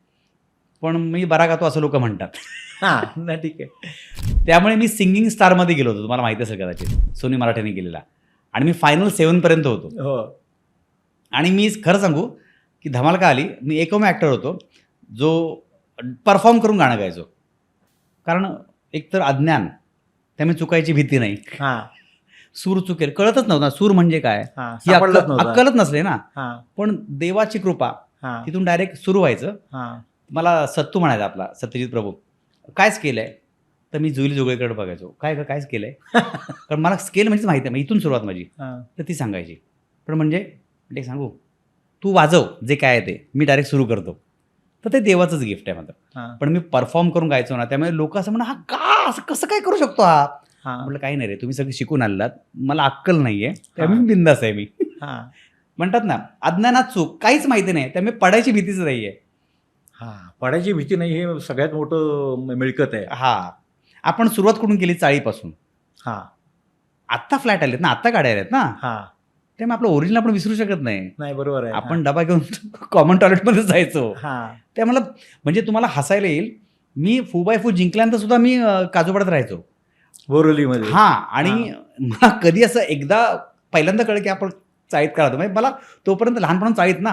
पण मी बरा गातो असं लोक म्हणतात. हा. नाही, ठीक आहे. त्यामुळे मी सिंगिंग स्टारमध्ये गेलो होतो, तुम्हाला माहिती असेल कदाचित, सोनी मराठीने गेलेला. आणि मी फायनल 7 पर्यंत होतो. हो. आणि मी खरं सांगू की धमाल का आली, मी एकमेव ॲक्टर होतो जो परफॉर्म करून गाणं गायचो. कारण एकतर अज्ञान, त्यामुळे चुकायची भीती नाही. हा. सूर चुकेल कळतच नव्हता, सूर म्हणजे काय हा. ही सापडलंच नव्हतं. अक्कलच नसले ना. हा. पण देवाची कृपा, हा. तिथून डायरेक्ट सुरू व्हायचं. हा. मला सत्तू म्हणायचा आपला सत्यजित प्रभू, कायच केलंय, तर मी जुईली जोगळेकडे बघायचो, कायच केलंय. कारण मला स्केल म्हणजेच माहिती आहे, मग इथून सुरुवात माझी. हा. तर ती सांगायची. पण म्हणजे सांगू, तू वाजव जे काय आहे ते, मी डायरेक्ट सुरू करतो. तर ते देवाचंच गिफ्ट आहे माझं. हा. पण मी परफॉर्म करून गायचो ना, त्यामुळे लोक असं म्हणा, हा का असं कसं काय करू शकतो हा. हा. म्हटलं काही नाही रे, तुम्ही सगळं शिकून आलात, मला अक्कल नाहीये, त्यामुळे बिंदास आहे मी. हा. म्हणतात ना, अज्ञानात चूक, काहीच माहिती नाही, त्यामुळे पडायची भीतीच नाहीये. हा. पडायची भीती नाही, हे सगळ्यात मोठं मिळकत आहे. हा. आपण सुरुवात कुठून केली, चाळीपासून. हा. आत्ता फ्लॅट आलेत ना, आत्ता गाड्या आल्यात ना, हा. त्यामुळे आपलं ओरिजिनल आपण विसरू शकत नाही. नाही, बरोबर आहे. आपण डबा घेऊन कॉमन टॉयलेटमध्ये जायचो. हा. त्यामुळे म्हणजे तुम्हाला हसायला येईल, मी फू बाय फू जिंकल्यानंतर सुद्धा मी काजूपाड्यात राहायचो बोरिवलीमध्ये. हा. आणि मला कधी असं एकदा पहिल्यांदा कळलं की आपण चाळीत का राहतो. म्हणजे मला तोपर्यंत लहानपणा चाळीत ना,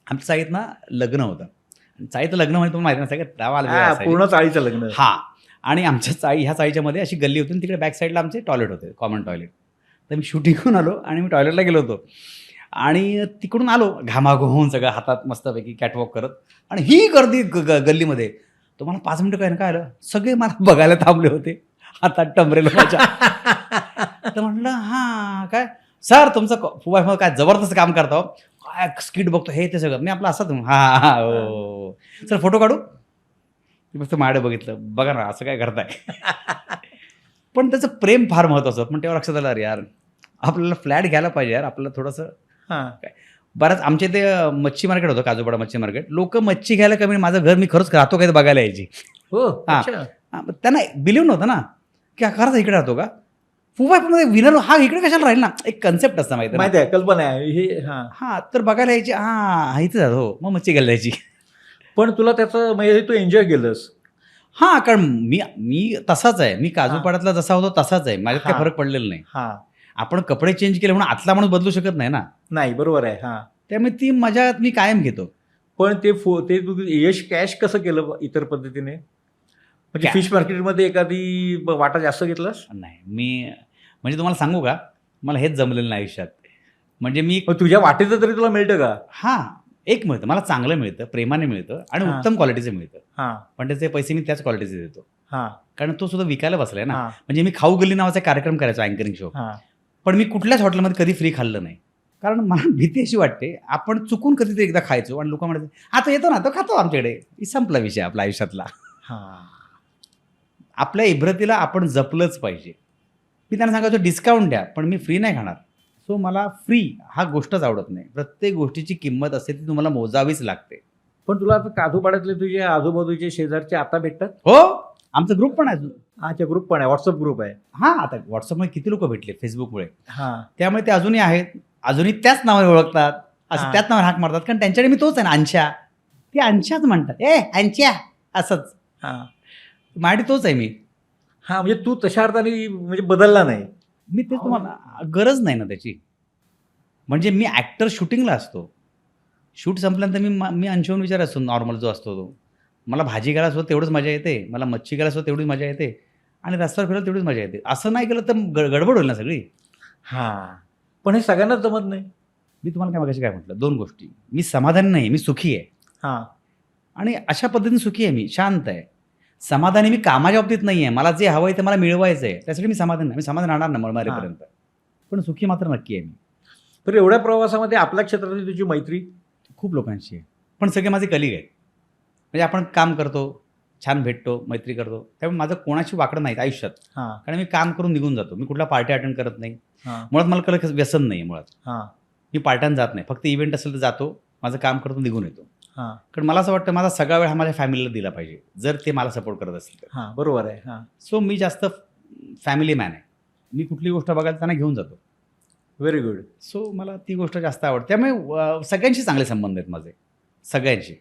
आमच्या चाळीत ना लग्न होतं. चाळीत लग्न म्हणजे तुम्हाला माहिती नसतं का, हा, पूर्ण चाळीचं लग्न. हा. आणि आमच्या ह्या चाळीच्या मध्ये अशी गल्ली होती, तिकडे बॅक साईडला आमचे टॉयलेट होते, कॉमन टॉयलेट. तर मी शूटिंग करून आलो आणि मी टॉयलेटला गेलो होतो आणि तिकडून आलो घामाघूम सगळं हातात मस्तपैकी कॅटवॉक करत, आणि ही गर्दी गल्लीमध्ये. तर मला 5 मिनिटं काय आलं, सगळे मला बघायला थांबले होते, हातात टमरेल माझ्या. तर म्हटलं हा काय सर, तुमचं फुवाय काय जबरदस्त काम करता हो, काय स्किट बघतो हे ते सगळं. मी आपलं असं हा हो सर फोटो काढू, मस्त माझ्याकडे बघितलं, बघा ना असं काय करताय. पण त्याचं प्रेम फार महत्वाचं. पण तेव्हा लक्षात आलं, अरे यार आपल्याला फ्लॅट घ्यायला पाहिजे यार, आपल्याला थोडंसं. हा. काय बरंच आमच्या इथे मच्छी मार्केट होतं, काजूपाडा मच्छी मार्केट. लोक मच्छी घ्यायला कमी, माझं घर मी खरंच राहतो काय बघायला यायची. हो. हा. अच्छा. त्यांना बिलीव्ह नव्हतं ना की खरंच इकडे राहतो का, फुबाय पण विनर हा इकडे कशाला राहील ना, एक कन्सेप्ट असतं माहिती आहे, कल्पना आहे हे. हा. हा. तर बघायला यायची, हा इथं हो, मग मच्छी घ्यायला यायची. पण तुला त्याचं म्हणजे तू एन्जॉय केलंस. हा. कारण मी तसाच आहे, मी काजूपाड्यातला जसा होतो तसाच आहे, माझ्यात काही फरक पडलेला नाही. हा. आपण कपडे चेंज केले म्हणून आतला माणूस बदलू शकत नाही ना. नाही, बरोबर आहे. हा. त्यामुळे ती मजा मी कायम घेतो. पण ते तू यश कॅश कसं केलं इतर पद्धतीने, म्हणजे फिश मार्केटमध्ये एखादी वाटा जास्त घेतलास? नाही, मी म्हणजे तुम्हाला सांगू का, मला हेच जमलेलं नाही आयुष्यात. म्हणजे मी मग तुझ्या वाटेचं तरी तुला मिळतं का? हां, एक मिळतं. मला चांगलं मिळतं, प्रेमाने मिळतं आणि हां. उत्तम क्वालिटीचं मिळतं. हां, पण त्याचे पैसे मी त्याच क्वालिटीचे देतो. हां, कारण तो सुद्धा विकायला बसलाय ना. हां, म्हणजे मी खाऊ गल्ली नावाचा कार्यक्रम करायचो अँकरिंग शो. हां. पण मी कुठल्याच हॉटेलमध्ये कधी फ्री खाल्लं नाही. कारण मला भीती अशी वाटते, आपण चुकून कधीतरी एकदा खायचो आणि लोकं म्हणतात, "हा तो येतो ना, तो खातो आमच्याकडे." संपला विषय आपल्या आयुष्यातला. हां. आपल्या इब्रतीला आपण जपलंच पाहिजे. मी त्यांना सांगायचो डिस्काउंट द्या, पण मी फ्री नाही खाणार. सो मला फ्री हा गोष्टच आवडत नाही. प्रत्येक गोष्टीची किंमत असते ती तुम्हाला मोजावीच लागते. पण तुला आता काठोपाड्यातले तुझे आजूबाजूचे शेजारचे आता भेटतात? हो, आमचा ग्रुप पण आहे अजून. अच्छा, ग्रुप पण आहे, व्हॉट्सअप ग्रुप आहे. हां, आता WhatsAppमुळे किती लोकं भेटले, Facebookमुळे. हां, त्यामुळे ते अजूनही आहेत. अजूनही त्याच नावाने ओळखतात. असं हां. त्याच नावाने हाक मारतात. कारण त्यांच्याकडे मी तोच आहे ना, अंशा. ते अंशाच म्हणतात. "ए अंश्या" असंच. हां. माझ्याकडे तोच आहे मी. हां, म्हणजे तू तशा अर्थाने म्हणजे बदलला नाही. मी ते तुम्हाला गरज नाही ना त्याची. म्हणजे मी ॲक्टर शूटिंगला असतो. शूट संपल्यानंतर मी अंशूहून विचार असतो नॉर्मल जो असतो तो. मला भाजी घ्यायला सुद्धा तेवढंच मजा येते. मला मच्छी घ्यायला सुद्धा तेवढीच मजा येते. आणि रस्त्यावर फिरायला तेवढीच मजा येते. असं नाही केलं तर गडबड होईल ना सगळी. हां. पण हे सगळ्यांनाच जमत नाही. मी तुम्हाला मगाशी काय म्हटलं 2 गोष्टी. मी समाधानी नाही, मी सुखी आहे. हां, आणि अशा पद्धतीने सुखी आहे मी, शांत आहे. समाधानी मी कामाच्या बाबतीत नाही आहे. मला जे हवं आहे ते मला मिळवायचं आहे. त्यासाठी मी समाधानी नाही. मी समाधान राहणार ना मरेपर्यंत. पण सुखी मात्र नक्की आहे मी. तर एवढ्या प्रवासामध्ये आपल्या क्षेत्रातली तुझी मैत्री? खूप लोकांशी आहे. पण सगळे माझे कलीग आहेत. म्हणजे आपण काम करतो, छान भेटतो, मैत्री करतो. त्यामुळे माझं कोणाशी वाकडं नाही आयुष्यात. हां, कारण मी काम करून निघून जातो. मी कुठला पार्टी अटेंड करत नाही. हां, मुळात मला कधी व्यसन नाही मुळात. हां, मी पार्ट्यानं जात नाही. फक्त इव्हेंट असेल तर जातो, माझं काम करतो, निघून येतो. हां, कारण मला असं वाटतं माझा सगळा वेळ हा माझ्या फॅमिलीला दिला पाहिजे, जर ते मला सपोर्ट करत असतील तर. हां. बरोबर आहे. हां. सो मी जास्त फॅमिली मॅन आहे. मी कुठली गोष्ट बघायला त्यांना घेऊन जातो. Very good. सो मला ती गोष्ट जास्त आवडते. त्यामुळे सगळ्यांशी चांगले संबंध आहेत माझे, सगळ्यांशी.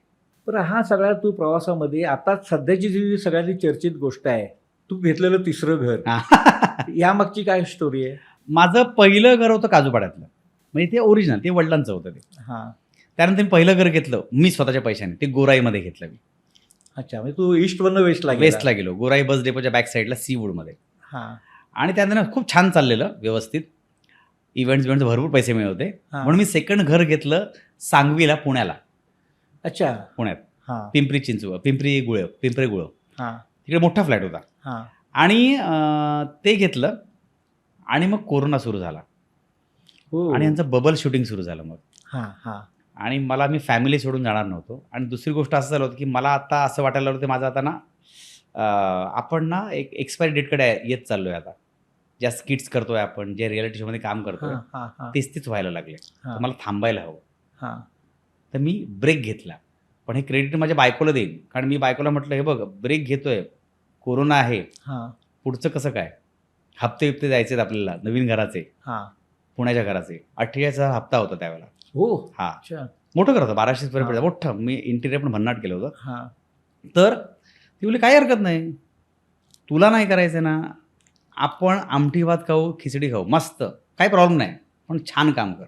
बरं, हा सगळा तू प्रवासामध्ये आता सध्याची जी सगळ्यात चर्चित गोष्ट आहे, तू घेतलेलं तिसरं घर, यामागची काय स्टोरी आहे? माझं पहिलं घर होतं काजूपाड्यातलं. म्हणजे ते ओरिजिनल, ते वडिलांचं होतं ते. हां. त्यानंतर मी पहिलं घर घेतलं मी स्वतःच्या पैशाने. ते गोराईमध्ये घेतलं मी. अच्छा, म्हणजे तू ईस्टवरनं वेस्टला गेला. वेस्टला गेलो. गोराई बस डेपोच्या बॅक साईडला सीवूडमध्ये. हां, आणि त्यानंतर खूप छान चाललेलं व्यवस्थित. इव्हेंट्स भरपूर पैसे मिळत होते. हां. म्हणून मी सेकंड घर घेतलं सांगवीला, पुण्याला. अच्छा. पुण्यात हां, पिंपरी गुळ. हां, तिकडे मोठा फ्लॅट होता. हां. आणि ते घेतलं आणि मग कोरोना सुरू झाला. हो. आणि यांचं बबल शूटिंग सुरू झालं मग. हां, हां. आणि मी फॅमिली सोडून जाणार नव्हतो. आणि दुसरी गोष्ट असं झालं होतं की मला आता असं वाटायला लागलं, माझं आता ना आपण ना एक एक्सपायरी डेटकडे येत चाललोय आता. ज्या स्किट्स करतोय आपण, जे रियालिटी शोमध्ये काम करतोय, हां, हां, हां. तेच व्हायला लागले. हां. तर मला थांबायला हवं. हां. तर मी ब्रेक घेतला. पण हे क्रेडिट माझ्या बायकोला देईन. कारण मी बायकोला म्हटलं, "हे बघ ब्रेक घेतोय, कोरोना आहे, हां, पुढचं कसं काय? हप्ते द्यायचे आहेत आपल्याला नवीन घराचे, हां. पुण्याच्या घराचे." 48,000 हप्ता होता त्यावेळेला. हो. हां, अच्छा. मोठं घर होतं, 1200 स्क्वेअर फीट हां. मोठं. मी इंटिरियर पण भन्नाट केलं होतं. हां. तर ती बोलली, "काही हरकत नाही. तुला नाही करायचं ना, आपण आमटी भात खाऊ, खिचडी खाऊ, मस्त. काही प्रॉब्लेम नाही. पण छान काम कर."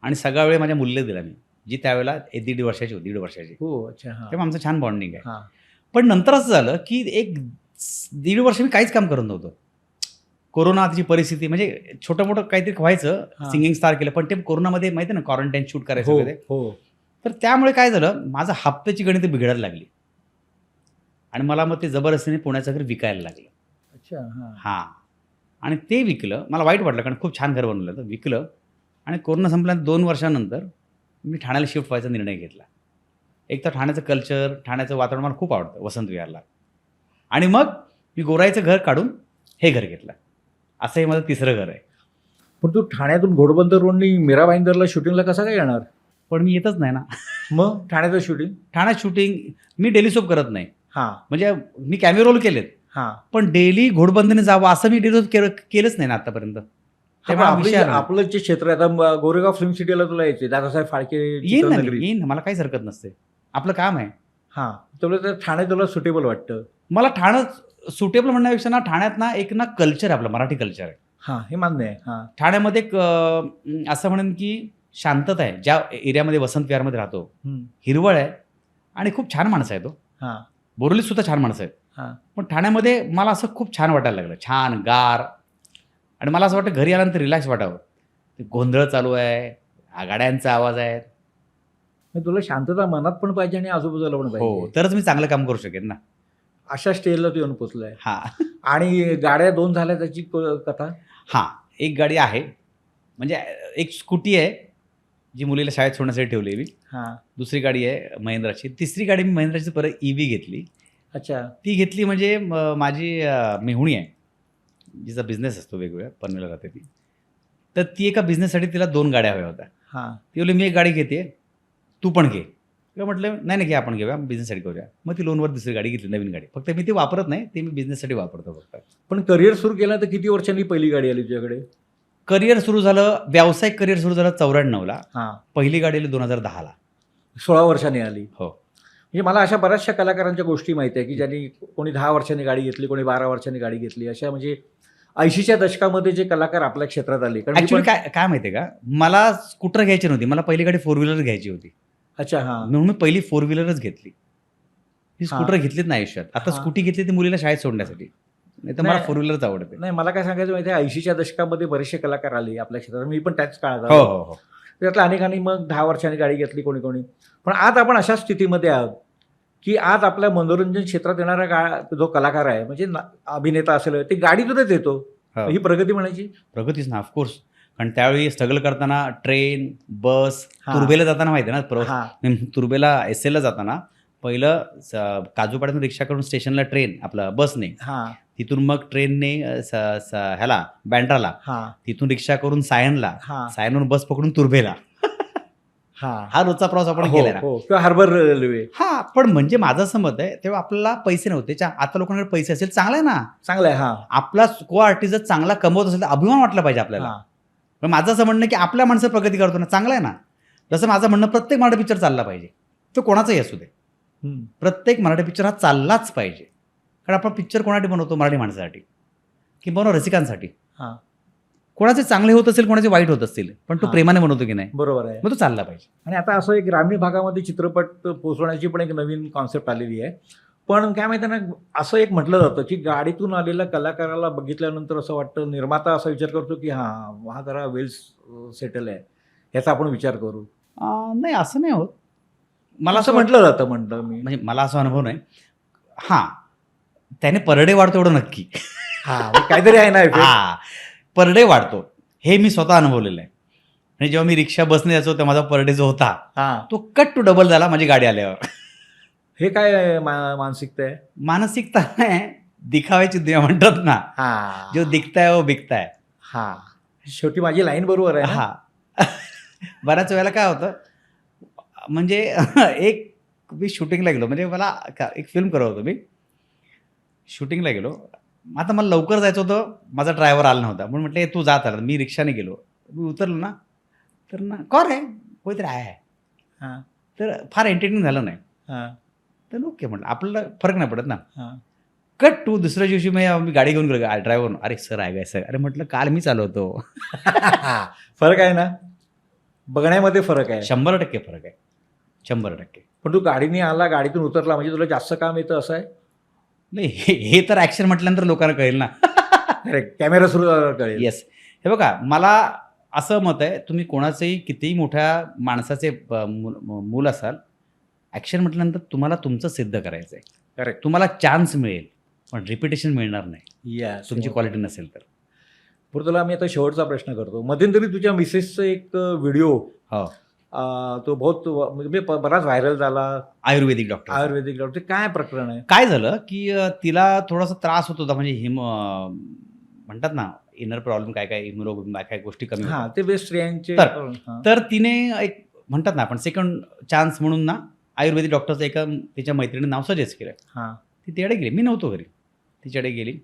आणि सगळा वेळ माझ्या मुलीला दिला मी, जी त्यावेळेला 1.5 वर्षाची होती, 1.5 वर्षाची. हो. अच्छा. हां. तेव्हा आमचं छान बॉन्डिंग आहे. हां. पण नंतर असं झालं, की 1.5 वर्ष मी काहीच काम करत नव्हतो. कोरोना तिची परिस्थिती म्हणजे छोटं-मोठं काहीतरी व्हायचं, हां. सिंगिंग स्टार केलं. पण ते कोरोनामध्ये माहिती आहे ना, क्वारंटाईन शूट करायचं हो, वगैरे. हो. तर त्यामुळे काय झालं, माझं हप्त्याची गणितं बिघडायला लागली. आणि मला मग ते जबरदस्तीने पुण्याचं घर विकायला लागलं. अच्छा. हां. हां. आणि ते विकलं. मला वाईट वाटलं कारण खूप छान घर बनवलं होतं. विकलं आणि कोरोना संपल्यानंतर 2 वर्षानंतर मी ठाण्याला शिफ्ट व्हायचा निर्णय घेतला. एक तर ठाण्याचं कल्चर, ठाण्याचं वातावरण मला खूप आवडतं, वसंत विहारला. आणि मग मी गोराईचं घर काढून हे घर घेतलं. असं हे माझं तिसरं घर आहे. पण तू ठाण्यातून घोडबंदर रोडनी मीरा भाईंदरला शूटिंगला कसा काय येणार? पण मी येतच नाही ना. मग ठाण्याचं शूटिंग? ठाण्यात शूटिंग मी डेली सोप करत नाही. हां, म्हणजे मी कॅमेरा रोल केलेत. हां. पण डेली घोडबंदीने जावं असं मी डेली केलंच नाही ना आतापर्यंत. तेव्हा आपलं जे क्षेत्र आहे आता गोरेगाव फिल्म सिटीला तुला यायचे, दादासाहेब फाळके येईन ना, चित्रनगरी. येईन ना, मला काहीच हरकत नसते. आपलं काम आहे. हां, तुला तर ठाणे तुला सुटेबल वाटतं. मला ठाणं सुटेबल म्हणण्यापेक्षा ना, ठाण्यात ना एक ना कल्चर आहे, आपलं मराठी कल्चर आहे. हां, हे मान्य आहे. हां, ठाण्यामध्ये एक असं म्हणेन की शांतता आहे. ज्या एरियामध्ये वसंत विहारमध्ये राहतो, हं. हिरवळ आहे आणि खूप छान माणसं आहेत. हां, बोरिवलीत सुद्धा छान माणसं आहेत. हां. पण ठाण्यामध्ये मला असं खूप छान वाटायला लागलं. छान, गार आणि मला असं वाटतं घरी आल्यानंतर रिलॅक्स वाटावं. ते गोंधळ चालू आहे, गाड्यांचा आवाज आहे. मग तुला शांतता मनात पण पाहिजे आणि आजूबाजूला पण हो, पाहिजे. तरच मी चांगलं काम करू शकेन ना. अशा स्टेजला तू येऊन पोचलाय. हां. आणि गाड्या 2 झाल्या त्याची कथा. हां, एक गाडी आहे. म्हणजे एक स्कूटी आहे, जी मुलीला शाळेत सोडण्यासाठी ठेवली आहे मी. हां. दुसरी गाडी आहे महिंद्राची. तिसरी गाडी मी महिंद्राची परत EV घेतली. अच्छा. ती घेतली म्हणजे माझी मेहुणी आहे, जिचा बिझनेस असतो वेगवेगळ्या, पनवेलला राहते ती. तर ती एका बिझनेससाठी तिला 2 गाड्या हव्या होत्या. हां. ती बोलली, "मी एक गाडी घेते, तू पण घे." किंवा म्हटलं, "नाही, नाही, घे, आपण घेऊया, बिझनेससाठी करूया." मग ती लोनवर दुसरी गाडी घेतली, नवीन गाडी. फक्त मी ती वापरत नाही, ती मी बिझनेससाठी वापरतो फक्त. पण करिअर सुरू केलं तर किती वर्षांनी पहिली गाडी आली तुझ्याकडे? करिअर सुरू झालं, व्यावसायिक करिअर सुरू झालं 94ला. हां. पहिली गाडी आली 2010ला. 16 वर्षांनी आली. हो. म्हणजे मला अशा बऱ्याचशा कलाकारांच्या गोष्टी माहिती आहे की ज्यांनी कोणी 10 वर्षांनी गाडी घेतली, कोणी 12 वर्षांनी गाडी घेतली. अशा म्हणजे 80च्या दशकामध्ये जे कलाकार आपल्या क्षेत्रात आले. कारण मी ॲक्च्युली पण- काय माहिती आहे का, मला स्कूटर घ्यायची नव्हती, मला पहिली गाडी 4 व्हीलर घ्यायची होती. अच्छा. हां. म्हणून मी पहिली 4 व्हीलरच घेतली. ही स्कूटर घेतलीच नाही आयुष्यात. आता हां. स्कूटी घेतली ती मुलीला शाळेत सोडण्यासाठी. नाही तर मला नाही. 4 व्हीलरच आवडते. नाही, मला काय सांगायचं माहिती आहे, 80च्या दशकामध्ये बरेचसे कलाकार आले आपल्या क्षेत्रात. मी पण त्याच काळात हो, आलो. हो, हो. त्यातल्या अनेकांनी मग 10 वर्षांनी गाडी घेतली, कोणी कोणी. पण आज आपण अशा स्थितीमध्ये आहोत की आज आपल्या मनोरंजन क्षेत्रात येणारा जो कलाकार आहे, म्हणजे अभिनेता असेल, ते गाडीतूनच येतो. हो. ही प्रगती म्हणायची. प्रगतीच ना, ऑफकोर्स. कारण त्यावेळी स्ट्रगल करताना ट्रेन, बस, हां. तुर्बेला जाताना माहिती आहे ना, हां. तुर्बेला SLला जाताना पहिलं काजूपाड्यातून रिक्षा करून स्टेशनला ट्रेन आपलं बसने, हां. तिथून मग ट्रेनने ह्याला बँड्राला, हां. तिथून रिक्षा करून सायनला, हां. सायनवरून बस पकडून तुर्बेला. हां. हा रोजचा प्रवास आपण हो, केला ना. हो. किंवा हार्बर रेल्वे. हा, पण म्हणजे माझं असं मत आहे, तेव्हा आपल्याला पैसे नव्हते. आता लोकांकडे पैसे असेल, चांगलं आहे ना. चांगलं आहे. हां. आपला को आर्टिस्ट जर चांगला कमवत असेल तर अभिमान वाटला पाहिजे आपल्याला. हां. पण माझं असं म्हणणं की आपल्या माणसं प्रगती करतो ना, चांगलं आहे ना. जसं माझं म्हणणं, प्रत्येक मराठी पिक्चर चालला पाहिजे, तो कोणाचाही असू दे. हं. प्रत्येक मराठी पिक्चर हा चाललाच पाहिजे. कारण आपण पिक्चर कोणासाठी बनवतो, मराठी माणसासाठी किंवा रसिकांसाठी. हां. कोणाचे चांगले होत असेल, कोणाचे वाईट होत असतील, पण तो हां. प्रेमाने बनवतो की नाही, बरोबर आहे. मग तो चालला पाहिजे. आणि आता असं एक ग्रामीण भागामध्ये चित्रपट पोहोचवण्याची पण एक नवीन कॉन्सेप्ट आलेली आहे. पण काय माहिती ना, असं एक म्हटलं जातं की गाडीतून आलेल्या कलाकाराला बघितल्यानंतर असं वाटतं, निर्माता असा विचार करतो की हा जरा वेल सेटल आहे, ह्याचा आपण विचार करू. नाही, असं नाही होत. मला असं म्हटलं जातं, म्हणलं मी. म्हणजे मला असा अनुभव नाही. हां, त्याने पर डे वाढतो एवढं नक्की. हां, काहीतरी आहे ना. हां, पर डे वाढतो, हे मी स्वतः अनुभवलेलं आहे. आणि जेव्हा मी रिक्षा बसने यायचो तेव्हा माझा पर डे जो होता हां. तो कट टू डबल झाला माझी गाडी आल्यावर. हे काय मानसिकता आहे? मानसिकता आहे, दिखाव्याची दुनिया म्हणतात ना. हां. जो दिखता है वो बिकता है. हां. शेवटी माझी लाईन बरोबर आहे ना? हां. बऱ्याच वेळेला काय होतं, म्हणजे एक मी शूटिंगला गेलो, म्हणजे मला एक फिल्म करत होतो मी, शूटिंगला गेलो. आता मला लवकर जायचं होतं, माझा ड्रायव्हर आला नव्हता, म्हणून म्हटलं तू जात आला. मी रिक्षाने गेलो, मी उतरलो ना, तर ना कौन आहे, कोणीतरी आहे. हां. तर फार एंटरटेनिंग झालं नाही. हां. तर ओके म्हटलं, आपल्याला फरक नाही पडत ना. हां. कट टू दुसऱ्या दिवशी मी गाडी घेऊन गेलो ड्रायव्हर. अरे सर आहे काय सर? अरे म्हटलं काल मी चालवतो. फरक आहे ना, बघण्यामध्ये फरक आहे. 100% फरक आहे, 100%. पण तू गाडीने आला, गाडीतून उतरला, म्हणजे तुला जास्त काम येतं असं आहे? नाही, हे तर ॲक्शन म्हटल्यानंतर लोकांना कळेल ना. कॅमेरा सुरू झाल्यावर कळेल. येस. हे बघा, मला असं मत आहे, तुम्ही कोणाचंही कितीही मोठ्या माणसाचे मूल असाल, ॲक्शन म्हटल्यानंतर तुम्हाला तुमचं सिद्ध करायचं आहे. करेक्ट. तुम्हाला चान्स मिळेल, पण रिपिटेशन मिळणार नाही येस. तुमची क्वालिटी नसेल तर. बरं, तुला मी आता शेवटचा प्रश्न करतो. मध्यंतरी तुझ्या मिसेसचा एक व्हिडिओ, हो, तो बहुत म्हणजे बराच व्हायरल झाला. आयुर्वेदिक डॉक्टर. आयुर्वेदिक डॉक्टर, काय प्रकरण आहे? काय झालं की तिला थोडासा त्रास होत होता, म्हणजे म्हणतात ना, इनर प्रॉब्लेम, काय काय हिमोग्लोबिन काय काय गोष्टी कमी हां, होतात. ते बेस्ट स्त्रियांचे. तर तिने एक म्हणतात ना आपण सेकंड चान्स म्हणून ना, आयुर्वेदिक डॉक्टरचं एका तिच्या मैत्रिणीने नाव सजेस्ट केलं. हां. ती तिच्याकडे गेली, मी नव्हतो घरी, तिच्याकडे गेली.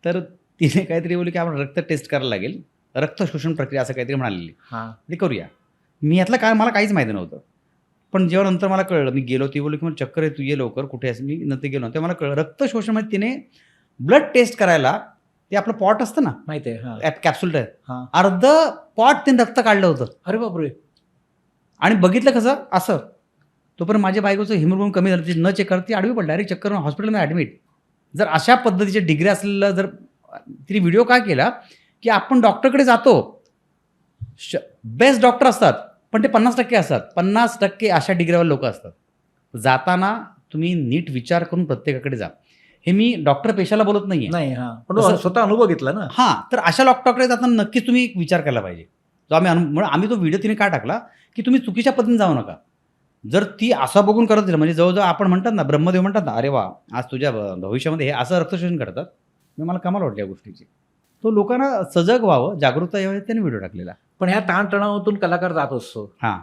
तर तिने काहीतरी बोलली की आपण रक्त टेस्ट करायला लागेल, रक्त शोषण प्रक्रिया असं काहीतरी म्हणालेली. हां. ते करूया. मी यातलं काय, मला काहीच माहिती नव्हतं. पण जेव्हा नंतर मला कळलं, मी गेलो, ती बोलली की मला चक्कर आहे, तू ये लवकर, कुठे आहेस? मी नंतर गेलो, तेव्हा मला कळलं रक्त शोषण म्हणजे तिने ब्लड टेस्ट करायला, ते आपलं पॉट असतं ना, माहिती आहे. हां. कॅप्सूल टाईप, हां. अर्ध पॉट तिने रक्त काढलं होतं. अरे बापरे. आणि बघितलं कसं असं, तोपर्यंत माझ्या बायकोचं हिमोग्लोबिन कमी झालं, ती न चेक करता ती आडवी पडली, डायरेक्ट चक्कर हॉस्पिटलमध्ये ॲडमिट. जर अशा पद्धतीच्या डिग्री असलेलं जर तिने व्हिडिओ का केला की आपण डॉक्टरकडे जातो, बेस्ट डॉक्टर असतात पण ते 50% असतात, 50% अशा डिग्रीवर लोक असतात. जाताना तुम्ही नीट विचार करून प्रत्येकाकडे जा. हे मी डॉक्टर पेशाला बोलत नाहीये. नाही हा पण तसं- स्वतः अनुभव घेतला ना. हां, तर अशा डॉक्टरकडे जाताना नक्कीच तुम्ही एक विचार केला पाहिजे. जो आम्ही तो व्हिडिओ तिने का टाकला की तुम्ही चुकीच्या पद्धतीने जाऊ नका. जर ती असं बघून करत राहिली म्हणजे जवळजवळ आपण म्हणतात ना, ब्रह्मदेव म्हणतात ना, अरे वा आज तुझ्या भविष्यामध्ये हे असं रक्तशोषण करतात. मला कमाल वाटली या गोष्टीची. तो लोकांना सजग व्हावं, जागरूकता यावी त्याने व्हिडिओ टाकलेला. पण ह्या ताणतणावातून कलाकार जात असतो, हां,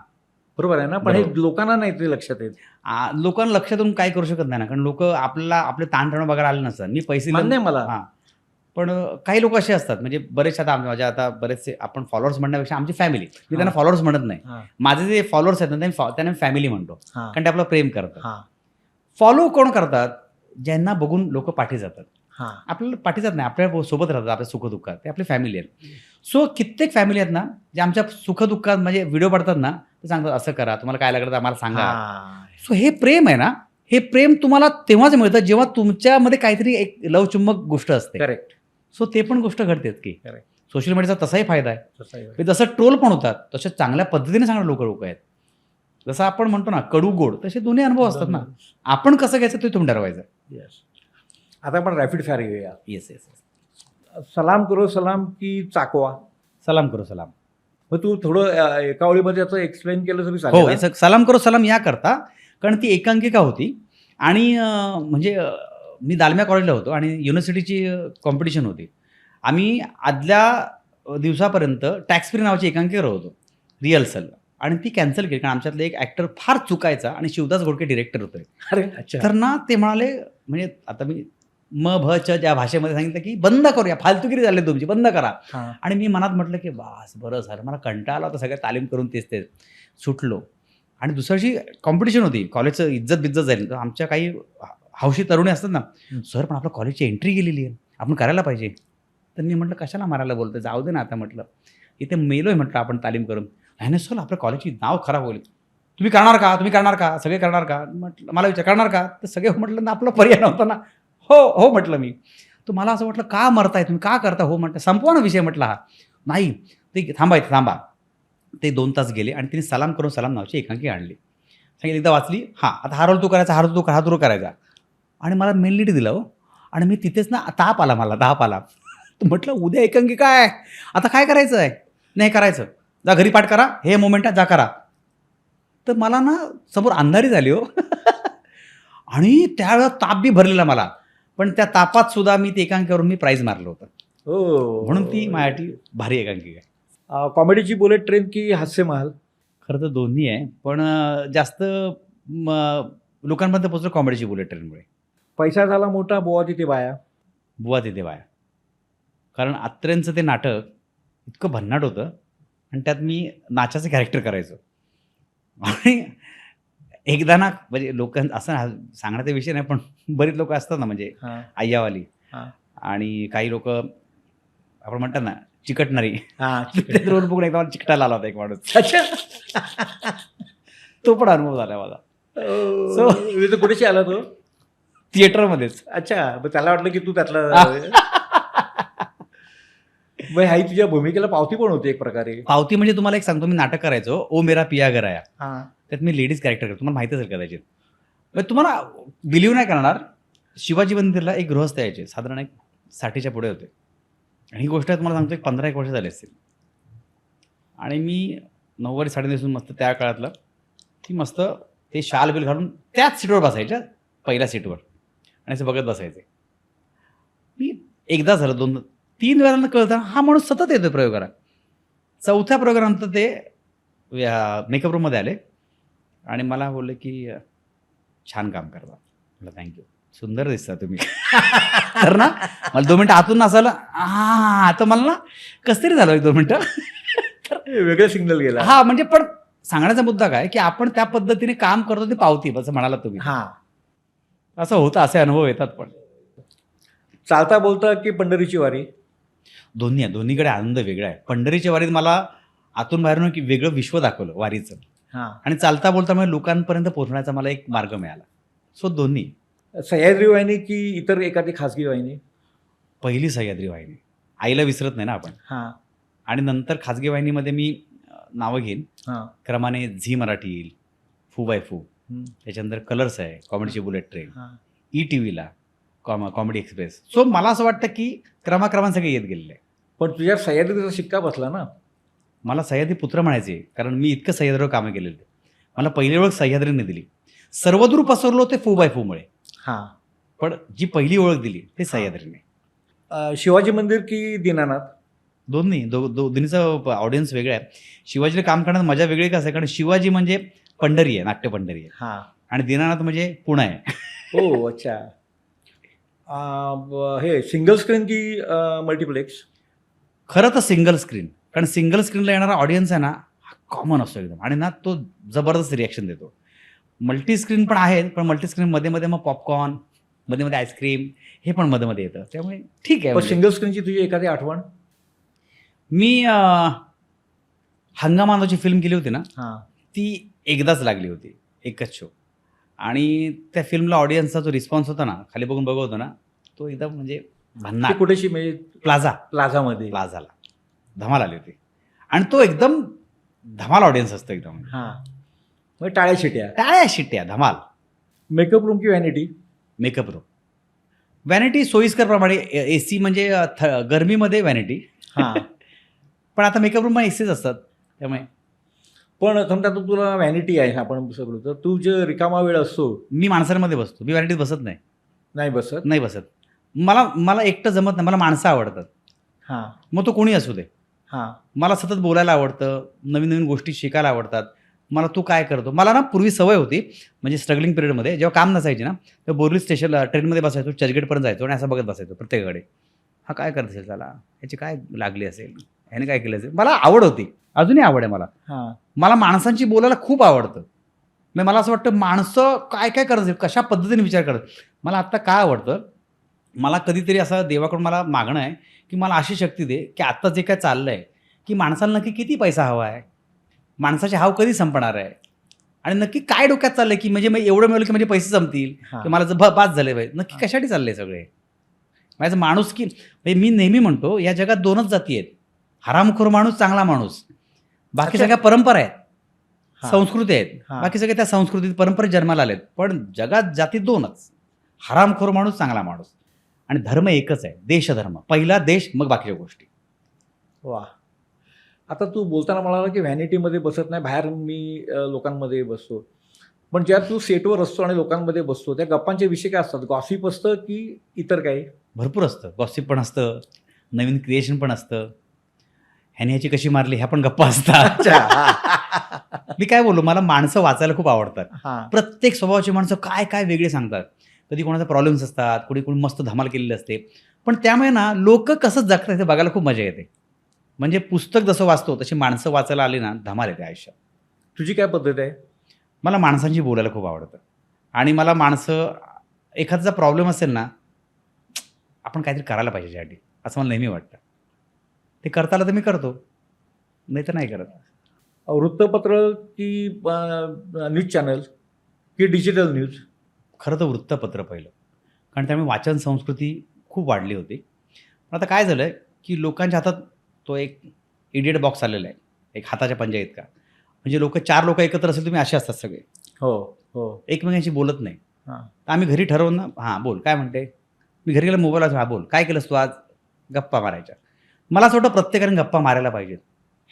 बरोबर आहे ना. पण हे बरोबर. लोकांना नाही ते लक्षात येत. लोकांना लक्षातून काय करू शकत नाही ना, कारण लोक आपले ताणतणाव बघायला आले नसतात. मी पैसे मान्य आहे मला. हां, पण काही लोक असे असतात म्हणजे बरेचसे माझ्या आता बरेचसे आपण फॉलोअर्स म्हणण्यापेक्षा आमची फॅमिली, मी त्यांना फॉलोअर्स म्हणत नाही. हा, माझे जे फॉलोअर्स आहेत ना त्यांना फॅमिली म्हणतो, हा, कारण ते आपलं प्रेम करतात. हा, फॉलो कोण करतात? ज्यांना बघून लोक पाठी जातात. हा. आपल्याला पाठी जात नाही, आपल्या सोबत राहतात आपल्या सुखदुःखात, ते आपली फॅमिली आहेत. सो कित्येक फॅमिली आहेत ना, जे आमच्या सुखदुःखात म्हणजे व्हिडिओ पडतात ना, ते सांगतात असं करा, तुम्हाला काय लागलं तर आम्हाला सांगा. हा. सो हे प्रेम आहे ना, हे प्रेम तुम्हाला तेव्हाच मिळतं जेव्हा तुमच्यामध्ये काहीतरी एक लवचुंबक गोष्ट असते. करेक्ट. सो ते पण गोष्ट घडतेच की Correct. सोशल मीडियाचा तसाही फायदा आहे. तसं आहे. म्हणजे जसं ट्रोल पण होतात तसे चांगल्या पद्धतीने सांगणारे लोक आहेत. जसं आपण म्हणतो ना कडू गोड, तसे दोन्ही अनुभव असतात ना. आपण कसं घ्यायचं ते तुम्ही ठरवायचं. Yes. आता आपण रॅपिड फायर घेऊया. Yes yes. सलाम करो सलाम की चाकवा. सलाम करो सलाम. मग तू थोडं एका ओळीमध्ये याचं एक्सप्लेन केलं तरी हो, चालेल. याचं सलाम करो सलाम या करता, कारण ती एकांकिका होती आणि म्हणजे मी दालम्या कॉलेजला होतो आणि युनिव्हर्सिटीची कॉम्पिटिशन होती. आम्ही आदल्या दिवसापर्यंत टॅक्स फ्री नावाची एकांकिका होतो रिहर्सल, आणि ती कॅन्सल केली कारण आमच्यातले एक ॲक्टर फार चुकायचा आणि शिवदास घोडके डिरेक्टर होते. अरे अच्छा. तर ना ते म्हणाले, म्हणजे आता मी भ च ज्या भाषेमध्ये सांगितलं की बंद करूया, फालतुगिरी झाली तुमची, बंद करा. हा. आणि मी मनात म्हटलं की बस बरं झालं, मला कंटाळा आला होता सगळ्या तालीम करून तेच सुटलो. आणि दुसऱ्या दिवशी कॉम्पिटिशन होती, कॉलेजचं इज्जत बिज्जत जाईल. तर आमच्या काही हौशी तरुणी असतात ना, सर पण आपल्या कॉलेजची एंट्री गेलेली आहे, आपण करायला पाहिजे. तर मी म्हटलं कशाला मारायला बोलतो, जाऊ दे ना आता, म्हटलं इथे मेलोय म्हटलं आपण तालीम करून. नाही सर आपल्या कॉलेजची नाव खराब होईल, तुम्ही करणार का, तुम्ही करणार का, सगळे करणार का. म्हटलं मला विचार करणार का, तर सगळे म्हटलं ना, आपला पर्याय नव्हता ना. हो हो म्हटलं मी. तर मला असं वाटलं का मरताय तुम्ही, का करता, हो म्हटलं संपवा ना विषय. म्हटलं हा नाही ते थांबा. ते 2 तास गेले आणि तिने सलाम करून सलाम नावाची एकांकी आणली. सांगितलं एकदा वाचली, हां आता हा रोल तू करायचा, हा रोल करायचा. आणि मला मेन लीड दिला हो. आणि मी तिथेच ना ताप आला मला. तर म्हटलं उद्या एकांकिका आहे, आता काय करायचं आहे, नाही करायचं, जा घरी पाठ करा, हे मोमेंट जा करा. तर मला ना समोर अंधारी झाली हो. आणि त्यावेळेला ताप बी भरलेला मला, पण त्या तापात सुद्धा मी ते एकांकिकेवरून मी प्राईज मारलं होतं. हो. म्हणून ती माझ्यासाठी भारी एकांकिका आहे. कॉमेडीची बुलेट ट्रेन की हास्य महाल. खरं तर दोन्ही आहे, पण जास्त लोकांपर्यंत पोहोचलं कॉमेडीची बुलेट ट्रेनमुळे. पैसा झाला मोठा, बुवा तिथे बाया. बुवा तिथे बाया. कारण अत्रेंचं ते नाटक इतकं भन्नाट होतं आणि त्यात मी नाचाचं कॅरेक्टर करायचो. आणि एकदा ना म्हणजे लोकांचं असं सांगण्याचा विषय नाही, पण बरीच लोक असतात ना म्हणजे हा. अय्यावाली हा. आणि काही लोक आपण म्हणतात ना चिकटणारी. हा. ते रोल बघून एकदा मला चिकटायला आला होता एक माणूस. अच्छा. तो पण अनुभव झाला मला So, कुठेशी आला तो थिएटरमध्येच. अच्छा. मग त्याला वाटलं की तू त्यातलं. मग हाही तुझ्या भूमिकेला पावती पण होती एक प्रकारे. पावती म्हणजे तुम्हाला एक सांगतो, मी नाटक करायचो ओ मेरा पिया घर आया, हा. त्यात मी लेडीज कॅरेक्टर करतो, तुम्हाला माहिती असेल कदाचित. मग तुम्हाला बिलीव्ह नाही करणार, शिवाजी मंदिरला एक गृहस्थ यायचे, साधारण एक 60च्या पुढे होते. आणि ही गोष्ट तुम्हाला सांगतो एक 15-1 वर्ष झाली असतील. आणि मी 9वारी साडी नेसून मस्त त्या काळातलं ती मस्त ते शाल बिल घालून त्याच सीटवर बसायच्या, पहिल्या सीटवर, आणि असं बघत बसायचे. मी एकदा झालं 2-3 वेळांना कळतं हा माणूस सतत येतो प्रयोगाला. 4थ्या प्रयोगानंतर ते मेकअप रूममध्ये आले आणि मला बोलले की छान काम करता. म्हटलं थँक्यू, सुंदर दिसता तुम्ही. तर ना मला 2 मिनटं आतून नसायला आता मला ना कसं तरी झालं 1-2 मिनटं. वेगळं सिग्नल गेला. हा म्हणजे पण सांगण्याचा मुद्दा काय की आपण त्या पद्धतीने काम करतो, ते पावती असं म्हणाला तुम्ही. हा. असं होतं, असे अनुभव येतात. पण चालता बोलता की पंढरीची वारी. दोन्ही आहे, दोन्हीकडे आनंद वेगळा आहे. पंढरीच्या वारीत मला आतून बाहेरून की वेगळं विश्व दाखवलं वारीचं, हा. आणि चालता बोलता मला लोकांपर्यंत पोहोचण्याचा मला एक मार्ग मिळाला. सो दोन्ही. सह्याद्री वाहिनी की इतर एखादी खासगी वाहिनी. पहिली सह्याद्री वाहिनी, आईला विसरत नाही ना आपण. हां आणि नंतर खाजगी वाहिनीमध्ये मी नावं घेईन, हां क्रमाने झी मराठी येईल, फू बाय फू, हं, त्याच्यानंतर कलर्स आहे, कॉमेडीची बुलेट ट्रेन, हां. ETVला कॉमेडी एक्सप्रेस. सो मला असं वाटतं की क्रमाक्रमाने सगळे येत गेलेले आहे. पण तुझ्या सह्याद्रीचा शिक्का बसला ना. मला सह्याद्री पुत्र म्हणायचे, कारण मी इतकं सह्याद्रीवर कामं केलेले. मला पहिली ओळख सह्याद्रीने दिली. सर्वदूर पसरलो ते फू बाय फूमुळे, हां. पण जी पहिली ओळख दिली ते सह्याद्रीने. शिवाजी मंदिर की दीनानाथ? दोन्ही दोन्हीचं ऑडियन्स वेगळं आहे. शिवाजीला काम करण्यात मजा वेगळी का असते, कारण शिवाजी म्हणजे पंढरी आहे, नाट्य पंढरी आहे, हां. आणि दीनानाथ म्हणजे पुणे आहे. हो अच्छा. हे सिंगल स्क्रीन की मल्टिप्लेक्स? खरं तर सिंगल स्क्रीन, कारण सिंगल स्क्रीनला येणारा ऑडियन्स आहे ना, हा कॉमन असतो एकदम, आणि ना तो जबरदस्त रिॲक्शन देतो. मल्टी स्क्रीन पण आहे, पण मल्टी स्क्रीन मध्ये मध्ये मग पॉपकॉर्न, मध्ये मध्ये आईस्क्रीम, हे पण मध्ये मध्ये येतं, त्यामुळे ठीक आहे. पण म्हणजे सिंगल स्क्रीनची तुझी एखादी आठवण? मी हंगामा नावाची फिल्म केली होती ना, हां ती एकदाच लागली होती, एकच शो, आणि त्या फिल्मला ऑडियन्सचा जो रिस्पॉन्स होता ना, खाली बघून बघत होतो ना, तो एकदम म्हणजे ती भन्नाट. कुठेशी म्हणजे प्लाझामध्ये? प्लाझाला धमाल आली होती, आणि तो एकदम धमाल ऑडियन्स असतो एकदम, हां. मग टाळ्या शिट्या? टाळ्या शिट्ट्या, धमाल. मेकअप रूम की व्हॅनिटी? Makeup room. व्हॅनिटी सोयीस्कर प्रमाणे, AC म्हणजे गरमीमध्ये व्हॅनिटी, हां. पण आता मेकअप रूम पण ACच असतात, त्यामुळे. पण समजा तू तुला व्हॅनिटी आहे आपण सगळं, तर तू जे रिकामा वेळ असतो मी माणसांमध्ये बसतो, मी व्हॅनिटीत बसत नाही. नाही बसत. मला एकटं जमत नाही, मला माणसं आवडतात, हां मग तो कोणी असू दे. हां मला सतत बोलायला आवडतं, नवीन नवीन गोष्टी शिकायला आवडतात. मला तू काय करतो, मला ना पूर्वी सवय होती, म्हणजे स्ट्रगलिंग पिरियडमध्ये जेव्हा काम नसायचे ना, तेव्हा बोरली स्टेशनला ट्रेनमध्ये बसायचो, चर्चगेटपर्यंत जायचो आणि असं बघत बसायचो प्रत्येकाकडे, हा काय करत असेल, त्याला ह्याची काय लागली असेल, ह्याने काय केलं असेल. मला आवड होती, अजूनही आवड आहे मला. हां. मला माणसांची बोलायला खूप आवडतं. मग मला असं वाटतं माणसं काय काय करत असेल, कशा पद्धतीने विचार करत. मला आत्ता काय आवडतं, मला कधीतरी असं देवाकडून मला मागणं आहे की मला अशी शक्ती दे की आत्ता जे काय चाललं आहे, की माणसाला नक्की किती पैसा हवा आहे, माणसाचे हाव कधी संपणार आहे, आणि नक्की काय डोक्यात चाललंय, की म्हणजे एवढं मिळवलं की म्हणजे पैसे संपतील, हां. की मला बास झाले पाहिजे, नक्की कशासाठी चाललंय सगळे. माझं माणूस की म्हणजे मी नेहमी म्हणतो या जगात दोनच जाती आहेत, हरामखोर माणूस, चांगला माणूस. बाकी अच्छा. सगळ्या परंपरा आहेत, हां. संस्कृती आहेत, हां. बाकी सगळे त्या संस्कृतीत परंपरेत जन्माला आलेत, पण जगात जाती दोनच, हरामखोर माणूस, चांगला माणूस. आणि धर्म एकच आहे, देशधर्म. पहिला देश, मग बाकीच्या गोष्टी. वा. आता तू बोलताना म्हणाला की व्हॅनिटीमध्ये बसत नाही, बाहेर मी लोकांमध्ये बसतो. पण ज्या तू सेटवर असतो आणि लोकांमध्ये बसतो, त्या गप्पांचे विषय काय असतात? गॉसिप असतं की इतर काही? भरपूर असतं, गॉसिप पण असतं, नवीन क्रिएशन पण असतं, ह्याने ह्याची कशी मारली ह्या पण गप्पा असतात. मी काय बोलू, मला माणसं वाचायला खूप आवडतात. हां. प्रत्येक स्वभावाची माणसं काय काय वेगळे सांगतात. कधी कोणाचे प्रॉब्लेम्स असतात, कोणी मस्त धमाल केलेली असते, पण त्यामुळे ना लोक कसं जगतात हे बघायला खूप मजा येते. म्हणजे पुस्तक जसं वाचतो तशी माणसं वाचायला आली ना, धमाल येते आयुष्यात. तुझी काय पद्धत आहे? मला माणसांशी बोलायला खूप आवडतं, आणि मला माणसं, एखादा प्रॉब्लेम असेल ना, आपण काहीतरी करायला पाहिजे त्यासाठी, असं मला नेहमी वाटतं. ते करता आलं तर मी करतो, नाही तर नाही करत. वृत्तपत्र की न्यूज चॅनल की डिजिटल न्यूज? खरं तर वृत्तपत्र पहिलं, कारण त्यामुळे वाचन संस्कृती खूप वाढली होती. पण आता काय झालं आहे की लोकांच्या हातात तो एक इडियट बॉक्स आलेला आहे, एक हाताच्या पंजा इतका. म्हणजे 4 लोक एकत्र असेल तुम्ही, असे असतात सगळे, हो हो. एकमेकांशी बोलत नाही. हां. तर आम्ही घरी ठरवून ना, हां बोल काय म्हणते, मी घरी गेला मोबाईल हां बोल काय केलंस तू आज, गप्पा मारायच्या. मला असं वाटतं प्रत्येकाने गप्पा मारायला पाहिजेत.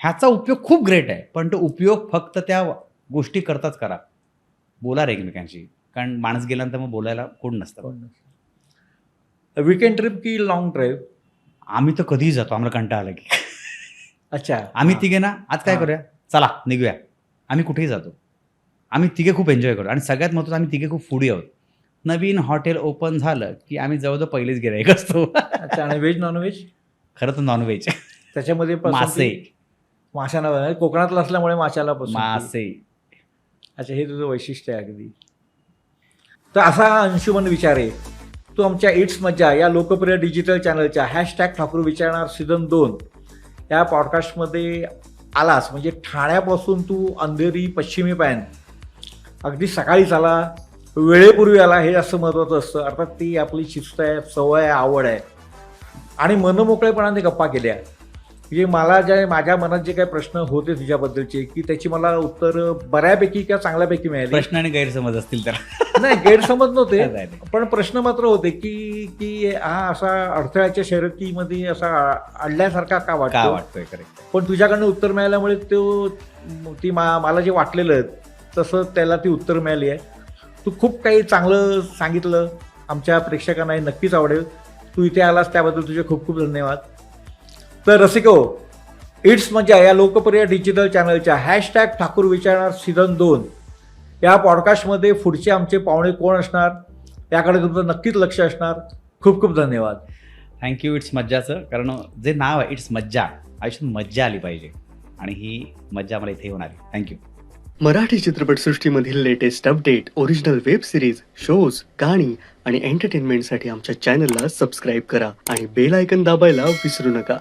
ह्याचा उपयोग खूप ग्रेट आहे, पण तो उपयोग फक्त त्या गोष्टी करताच करा, बोला रे एकमेकांशी, कारण माणूस गेल्यानंतर मग बोलायला कोण नसतं. वीकेंड ट्रिप की लॉंग ड्राईव्ह? आम्ही तर कधीही जातो, आम्हाला कंटाळा आला की. अच्छा. आम्ही तिघे ना, आज काय हां. करूया, चला निघूया, आम्ही कुठेही जातो. आम्ही तिघे खूप एन्जॉय करतो, आणि सगळ्यात महत्त्वाचं आम्ही तिघे खूप फूडी आहोत. नवीन हॉटेल ओपन झालं की आम्ही जवळजवळ पहिलेच गिऱ्हाईक असतो. अच्छा. आणि व्हेज नॉनव्हेज? खरं तर नॉनव्हेज, त्याच्यामध्ये मासे. माशांना कोकणातला असल्यामुळे माशाला पसंती. मासे. अच्छा, हे तुझं वैशिष्ट्य आहे अगदी. तर असा अंशुमन विचार आहे. तू आमच्या इट्स मज्जा या लोकप्रिय डिजिटल चॅनलच्या #ठाकूर विचारणार सीझन 2 या पॉडकास्टमध्ये आलास, म्हणजे ठाण्यापासून तू अंधेरी पश्चिमेपर्यंत अगदी सकाळीच आला, वेळेपूर्वी आला, हे जास्त महत्त्वाचं असतं. अर्थात ती आपली शिस्त आहे, सवय आहे, आवड आहे. आणि मनमोकळेपणाने गप्पा केल्या. म्हणजे मला माझ्या मनात जे काही प्रश्न होते तुझ्याबद्दलचे की त्याची मला उत्तर बऱ्यापैकी किंवा चांगल्यापैकी मिळाली. प्रश्न आणि गैरसमज असतील तर नाही, गैरसमज नव्हते, नाही. पण प्रश्न मात्र होते की की हा असा अडथळ्याच्या शर्यतीमध्ये असा अडल्यासारखा का का वाटतो. वाटतोय करेक्ट. पण तुझ्याकडनं उत्तर मिळाल्यामुळे मला जे वाटलेलं तसं त्याला ती उत्तर मिळाली आहे. तू खूप काही चांगलं सांगितलं, आमच्या प्रेक्षकांना हे नक्कीच आवडेल. तू इथे आलास त्याबद्दल तुझे खूप खूप धन्यवाद. तर रसिको, इट्स मजा या लोकप्रिय डिजिटल चॅनलच्या हॅशटॅग ठाकूर विचारणार सीझन 2 या पॉडकास्टमध्ये पुढचे आमचे पाहुणे कोण असणार याकडे तुमचं नक्कीच लक्ष असणार. खूप खूप धन्यवाद. थँक्यू इट्स मज्जाचं, कारण जे नाव आहे इट्स मज्जा, आयुष्यात मज्जा आली पाहिजे आणि ही मज्जा मला इथे होणार आहे. थँक्यू. मराठी चित्रपटसृष्टीमधील latest update, original web series, shows, गाणी आणि एंटरटेनमेंटसाठी आमच्या चॅनलला सबस्क्राईब करा आणि बेल आयकन दाबायला विसरू नका.